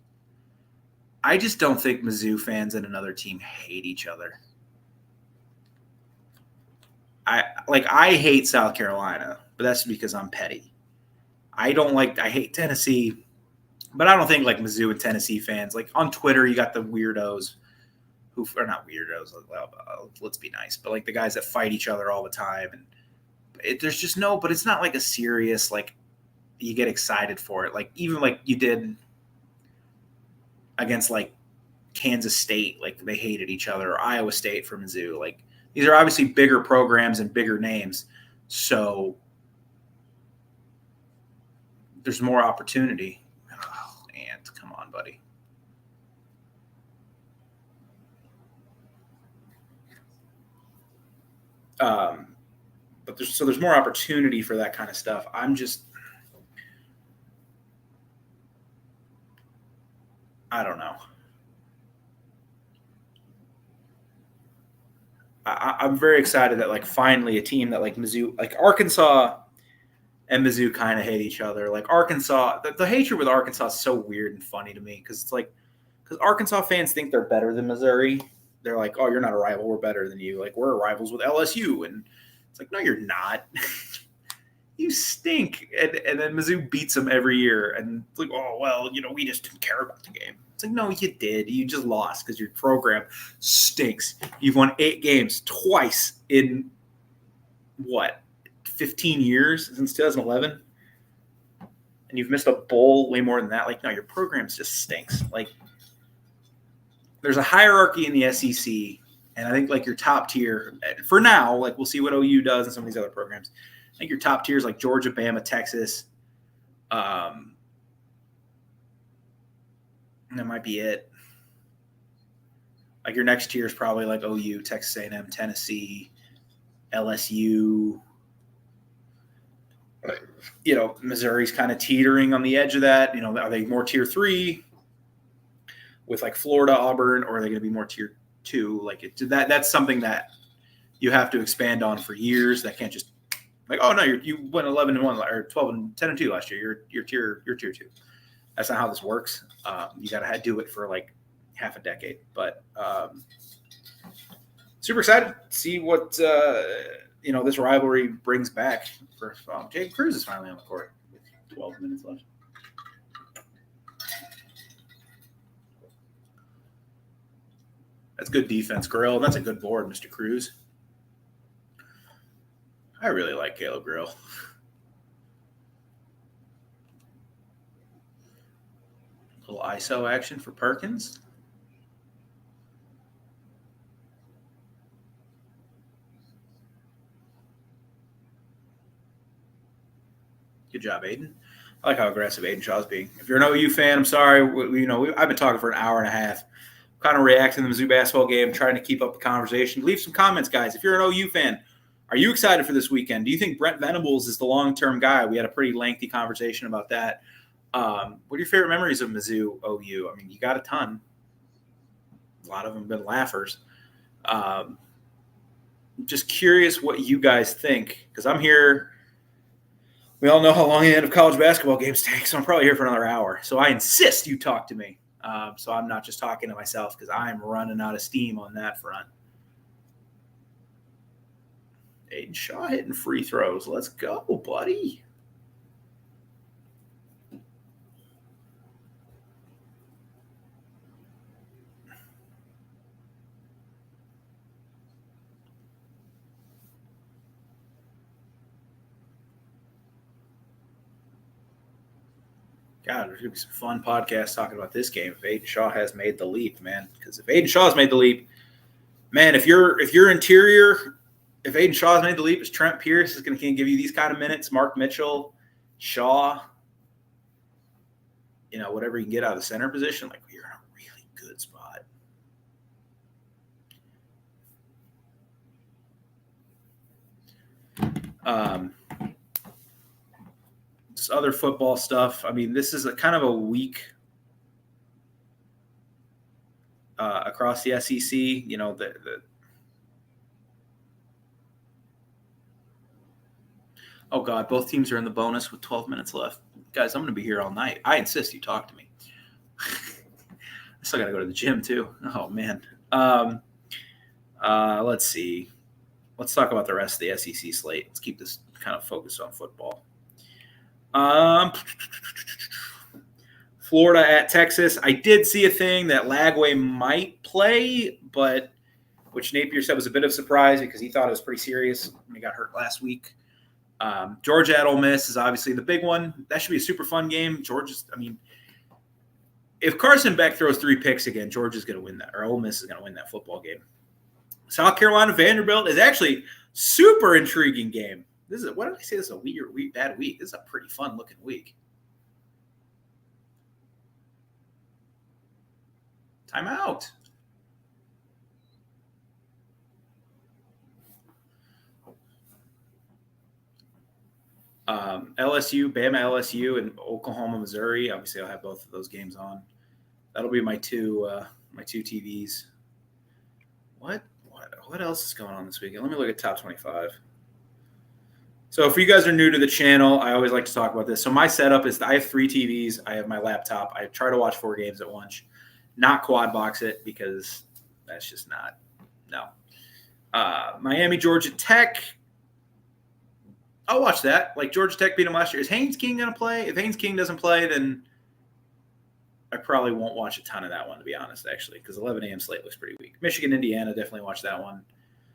I just don't think Mizzou fans and another team hate each other. I hate South Carolina, but that's because I'm petty. I hate Tennessee, but I don't think like Mizzou and Tennessee fans, like on Twitter, you got the weirdos who are not weirdos. Let's be nice, but like the guys that fight each other all the time. And there's just no, but it's not like a serious, like you get excited for it. Like even like you did against like Kansas State, like they hated each other, or Iowa State for Mizzou. Like these are obviously bigger programs and bigger names. So there's more opportunity. Oh, Ant, come on, buddy. But there's more opportunity for that kind of stuff. I don't know. I'm very excited that like finally a team that like Mizzou, like Arkansas and Mizzou kind of hate each other. Like Arkansas, the hatred with Arkansas is so weird and funny to me because it's like, because Arkansas fans think they're better than Missouri. They're like, oh, you're not a rival. We're better than you. Like we're rivals with LSU. And it's like, no, you're not. You stink. And then Mizzou beats them every year. And it's like, oh, well, you know, we just didn't care about the game. It's like, no, you did. You just lost because your program stinks. You've won 8 games twice in what, 15 years since 2011? And you've missed a bowl way more than that. Like, no, your program just stinks. Like, there's a hierarchy in the SEC. And I think like your top tier for now, like we'll see what OU does and some of these other programs. I think your top tiers like Georgia, Bama, Texas. And that might be it. Like your next tier is probably like OU, Texas A&M, Tennessee, LSU. You know, Missouri's kind of teetering on the edge of that. You know, are they more tier 3 with like Florida, Auburn, or are they going to be more tier 2? Like that's something that you have to expand on for years. That can't just like, oh no, you went 11-1 or 12-10-2 last year. You're tier 2. That's not how this works. You got to do it for like half a decade. But super excited to see what this rivalry brings back. For Jacob Cruz is finally on the court with 12 minutes left. That's good defense, Grill. That's a good board, Mr. Cruz. I really like Caleb Grill. A little ISO action for Perkins. Good job, Aiden. I like how aggressive Aiden Shaw's being. If you're an OU fan, I'm sorry. I've been talking for an hour and a half. Kind of reacting to the Mizzou basketball game, trying to keep up the conversation. Leave some comments, guys. If you're an OU fan, are you excited for this weekend? Do you think Brent Venables is the long-term guy? We had a pretty lengthy conversation about that. What are your favorite memories of Mizzou OU? I mean, you got a ton. A lot of them have been laughers. Just curious what you guys think, because I'm here We all know how long the end of college basketball games take, so I'm probably here for another hour. So I insist you talk to me. So I'm not just talking to myself because I'm running out of steam on that front. Aiden Shaw hitting free throws. Let's go, buddy. God, there's going to be some fun podcasts talking about this game if Aiden Shaw has made the leap, man. Because if Aiden Shaw has made the leap, man, if your interior, if Aiden Shaw has made the leap, is Trent Pierce is going to give you these kind of minutes, Mark Mitchell, Shaw, whatever you can get out of the center position, like you're in a really good spot. This other football stuff. I mean, this is a kind of a week across the SEC. Oh God, both teams are in the bonus with 12 minutes left. Guys, I'm going to be here all night. I insist you talk to me. I still got to go to the gym too. Oh man. Let's see. Let's talk about the rest of the SEC slate. Let's keep this kind of focused on football. Florida at Texas. I did see a thing that Lagway might play, but which Napier said was a bit of a surprise because he thought it was pretty serious when he got hurt last week. Georgia at Ole Miss is obviously the big one. That should be a super fun game. If Carson Beck throws 3 picks again, Georgia's going to win that, or Ole Miss is going to win that football game. South Carolina Vanderbilt is actually super intriguing game. What did I say? This is a bad week. This is a pretty fun looking week. Timeout. LSU, Bama, LSU, and Oklahoma, Missouri. Obviously, I'll have both of those games on. That'll be my two TVs. What else is going on this weekend? Let me look at top 25. So if you guys are new to the channel, I always like to talk about this. So my setup is I have 3 TVs. I have my laptop. I try to watch 4 games at once. Not quad box it because that's just not – no. Miami, Georgia Tech. I'll watch that. Like Georgia Tech beat them last year. Is Haynes King going to play? If Haynes King doesn't play, then I probably won't watch a ton of that one, to be honest, actually, because 11 a.m. slate looks pretty weak. Michigan, Indiana, definitely watch that one.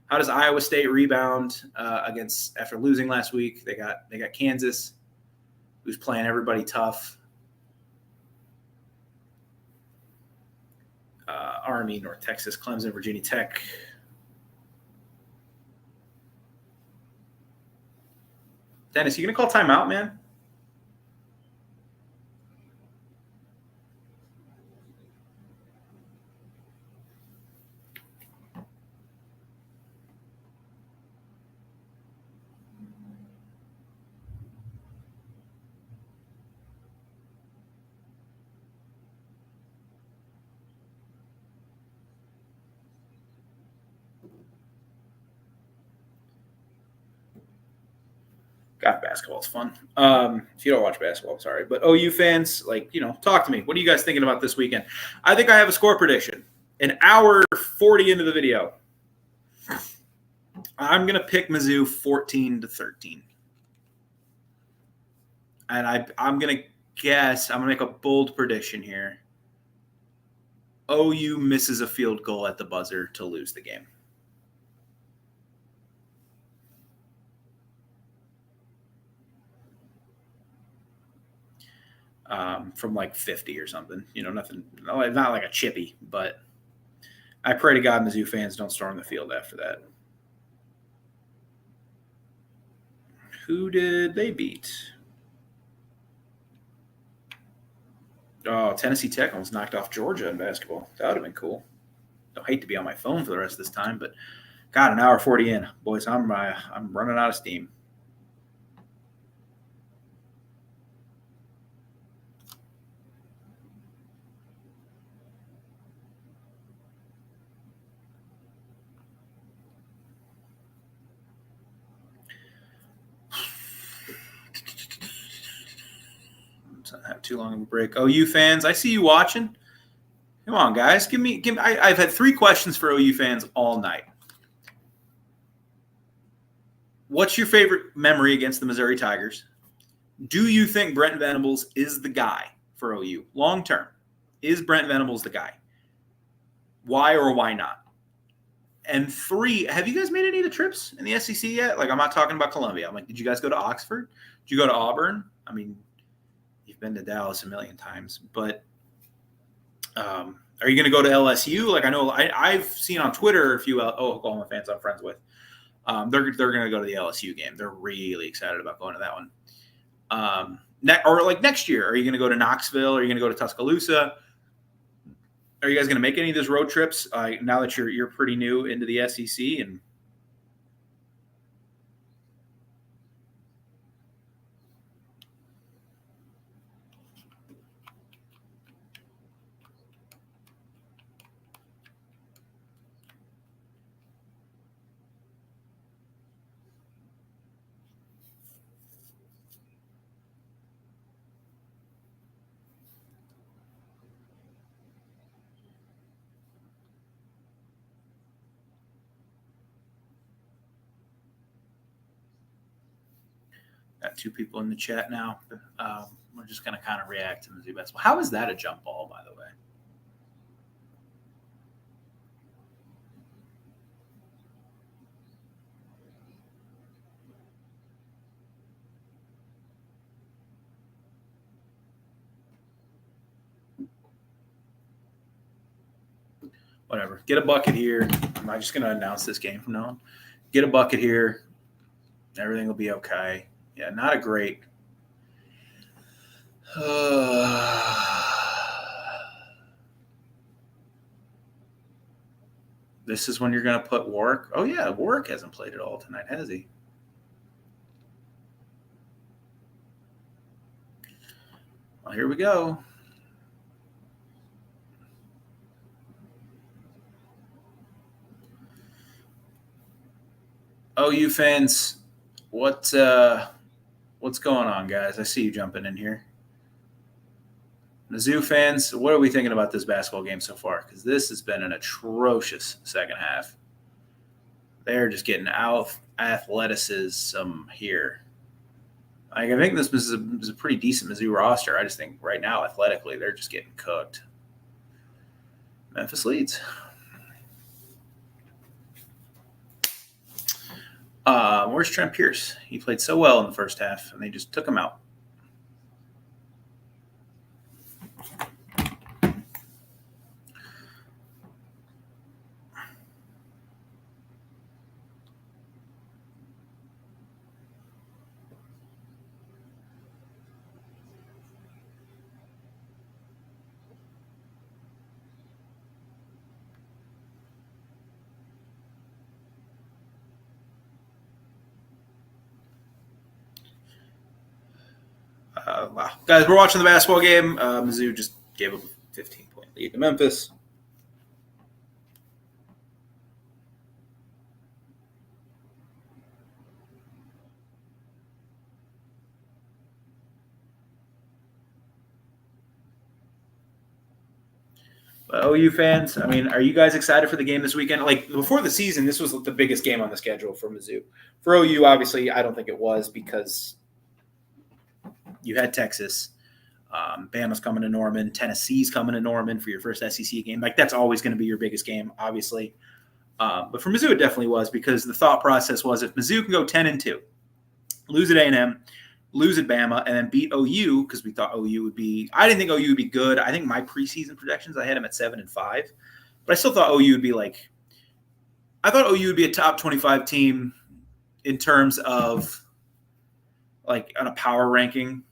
How does Iowa State rebound after losing last week? They got Kansas, who's playing everybody tough. Army, North Texas, Clemson, Virginia Tech. Dennis, you going to call timeout, man? God, basketball's fun. If you don't watch basketball, I'm sorry. But OU fans, talk to me. What are you guys thinking about this weekend? I think I have a score prediction. An hour 40 into the video. I'm going to pick Mizzou 14-13. And I'm going to guess, I'm going to make a bold prediction here. OU misses a field goal at the buzzer to lose the game. From like 50 or something. Nothing, not like a chippy, but I pray to God Mizzou fans don't storm the field after that. Who did they beat? Oh, Tennessee Tech almost knocked off Georgia in basketball. That would have been cool. I hate to be on my phone for the rest of this time, but God, an hour 40 in. Boys, I'm running out of steam. too long of a break. OU fans, I see you watching. Come on, guys. Give me. I've had 3 questions for OU fans all night. What's your favorite memory against the Missouri Tigers? Do you think Brent Venables is the guy for OU long term? Is Brent Venables the guy? Why or why not? And 3, have you guys made any of the trips in the SEC yet? Like, I'm not talking about Columbia. I'm like, did you guys go to Oxford? Did you go to Auburn? I mean, you've been to Dallas a million times, but are you going to go to LSU? Like, I know I've seen on Twitter a few Oklahoma fans I'm friends with. They're going to go to the LSU game. They're really excited about going to that one. Or like next year, are you going to go to Knoxville? Are you going to go to Tuscaloosa? Are you guys going to make any of those road trips now that you're pretty new into the SEC? And got 2 people in the chat now. We're just going to kind of react to Mizzou basketball. How is that a jump ball, by the way? Whatever. Get a bucket here. I'm not just going to announce this game from now on. Get a bucket here. Everything will be okay. Yeah, not a great. This is when you're going to put Warwick. Oh, yeah, Warwick hasn't played at all tonight, has he? Well, here we go. OU fans, what's going on, guys? I see you jumping in here. Mizzou fans, what are we thinking about this basketball game so far? Because this has been an atrocious second half. They're just getting out athleticism here. I think this is a pretty decent Mizzou roster. I just think right now, athletically, they're just getting cooked. Memphis leads. Where's Trent Pierce? He played so well in the first half, and they just took him out. Wow. Guys, we're watching the basketball game. Mizzou just gave up a 15-point lead to Memphis. But OU fans, I mean, are you guys excited for the game this weekend? Like, before the season, this was the biggest game on the schedule for Mizzou. For OU, obviously, I don't think it was because you had Texas. Bama's coming to Norman. Tennessee's coming to Norman for your first SEC game. Like, that's always going to be your biggest game, obviously. But for Mizzou, it definitely was because the thought process was if Mizzou can go 10-2, lose at A&M, lose at Bama, and then beat OU because we thought OU would be – I didn't think OU would be good. I think my preseason projections, I had them at 7-5. But I still thought OU would be like – I thought OU would be a top 25 team in terms of like on a power ranking.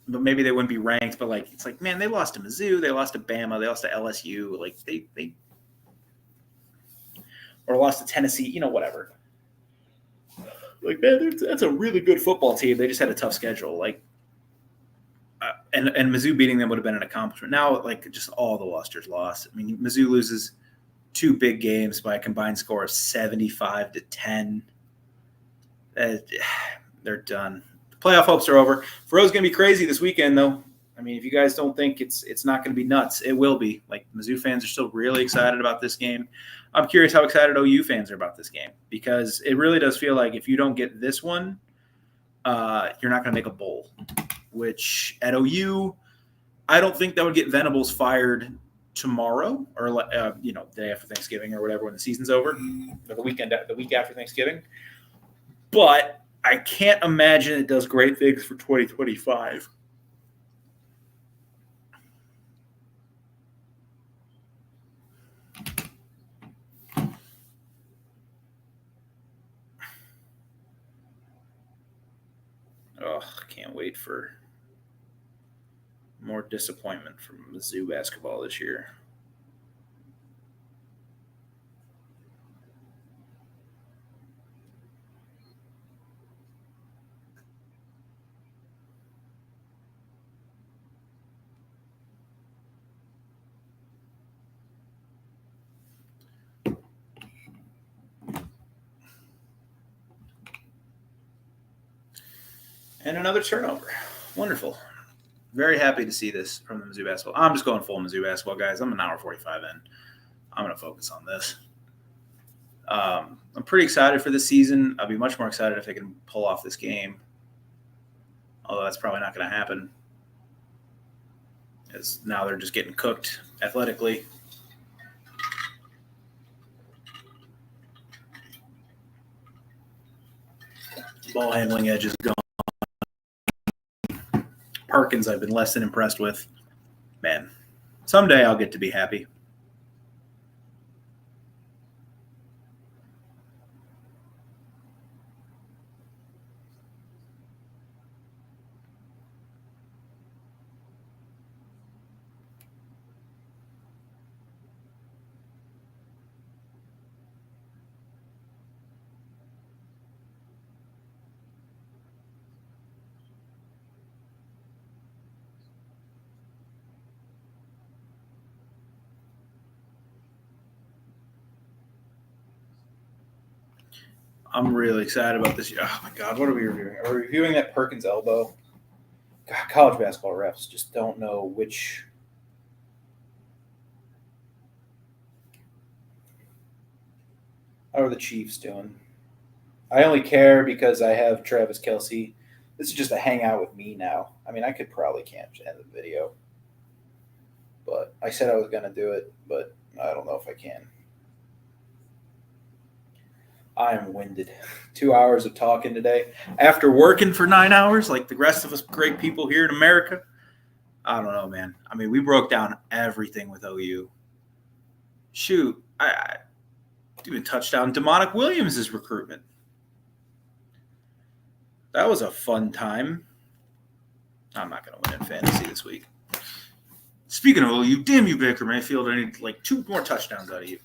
But maybe they wouldn't be ranked. But like, it's like, man, they lost to Mizzou, they lost to Bama, they lost to LSU, like they or lost to Tennessee, whatever. Like, man, that's a really good football team. They just had a tough schedule. Like, and Mizzou beating them would have been an accomplishment. Now, like, just all the losers lost. I mean, Mizzou loses 2 big games by a combined score of 75-10. They're done. The playoff hopes are over. Fro's going to be crazy this weekend, though. I mean, if you guys don't think it's not going to be nuts, it will be. Like, Mizzou fans are still really excited about this game. I'm curious how excited OU fans are about this game, because it really does feel like if you don't get this one, you're not going to make a bowl, which at OU, I don't think that would get Venables fired tomorrow or the day after Thanksgiving or whatever when the season's over, or the week after Thanksgiving. But I can't imagine it does great things for 2025. Oh, can't wait for more disappointment from Mizzou basketball this year. And another turnover. Wonderful. Very happy to see this from the Mizzou basketball. I'm just going full Mizzou basketball, guys. I'm an hour 45 in. I'm going to focus on this. I'm pretty excited for this season. I'll be much more excited if they can pull off this game. Although that's probably not going to happen, because now they're just getting cooked athletically. Ball handling edge is gone. Perkins, I've been less than impressed with. Man, someday I'll get to be happy. I'm really excited about this. Oh, my God. What are we reviewing? Are we reviewing that Perkins elbow? God, college basketball refs just don't know which. How are the Chiefs doing? I only care because I have Travis Kelce. This is just a hangout with me now. I mean, I could probably end the video. But I said I was going to do it, but I don't know if I can. I am winded. 2 hours of talking today. After working for 9 hours, like the rest of us great people here in America, I don't know, man. I mean, we broke down everything with OU. Shoot, I even touched on Demonic Williams' recruitment. That was a fun time. I'm not going to win in fantasy this week. Speaking of OU, damn you, Baker Mayfield. I need like 2 more touchdowns out of you.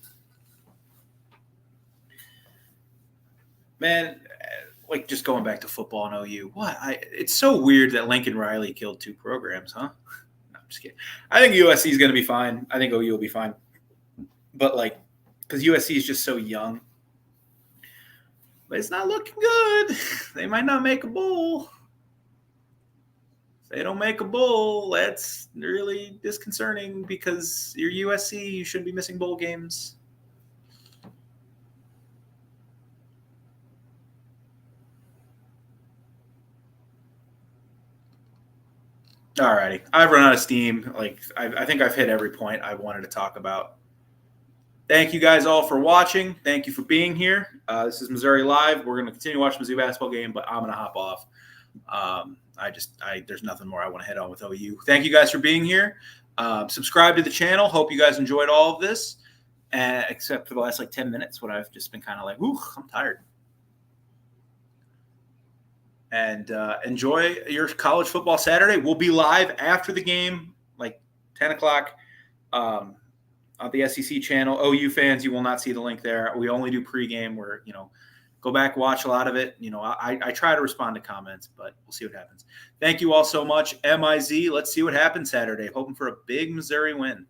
Man, like just going back to football and OU, it's so weird that Lincoln Riley killed 2 programs, huh? No, I'm just kidding. I think USC is going to be fine. I think OU will be fine. But because USC is just so young. But it's not looking good. They might not make a bowl. If they don't make a bowl, that's really disconcerting, because you're USC. You shouldn't be missing bowl games. All righty. I've run out of steam. I think I've hit every point I wanted to talk about. Thank you guys all for watching. Thank you for being here. This is Missouri Live. We're going to continue watching the Mizzou basketball game, but I'm going to hop off. There's nothing more I want to hit on with OU. Thank you guys for being here. Subscribe to the channel. Hope you guys enjoyed all of this, except for the last 10 minutes when I've just been kind of like, ooh, I'm tired. And enjoy your college football Saturday. We'll be live after the game, 10 o'clock on the SEC channel. OU fans, you will not see the link there. We only do pregame where, go back, watch a lot of it. I try to respond to comments, but we'll see what happens. Thank you all so much. MIZ, let's see what happens Saturday. Hoping for a big Missouri win.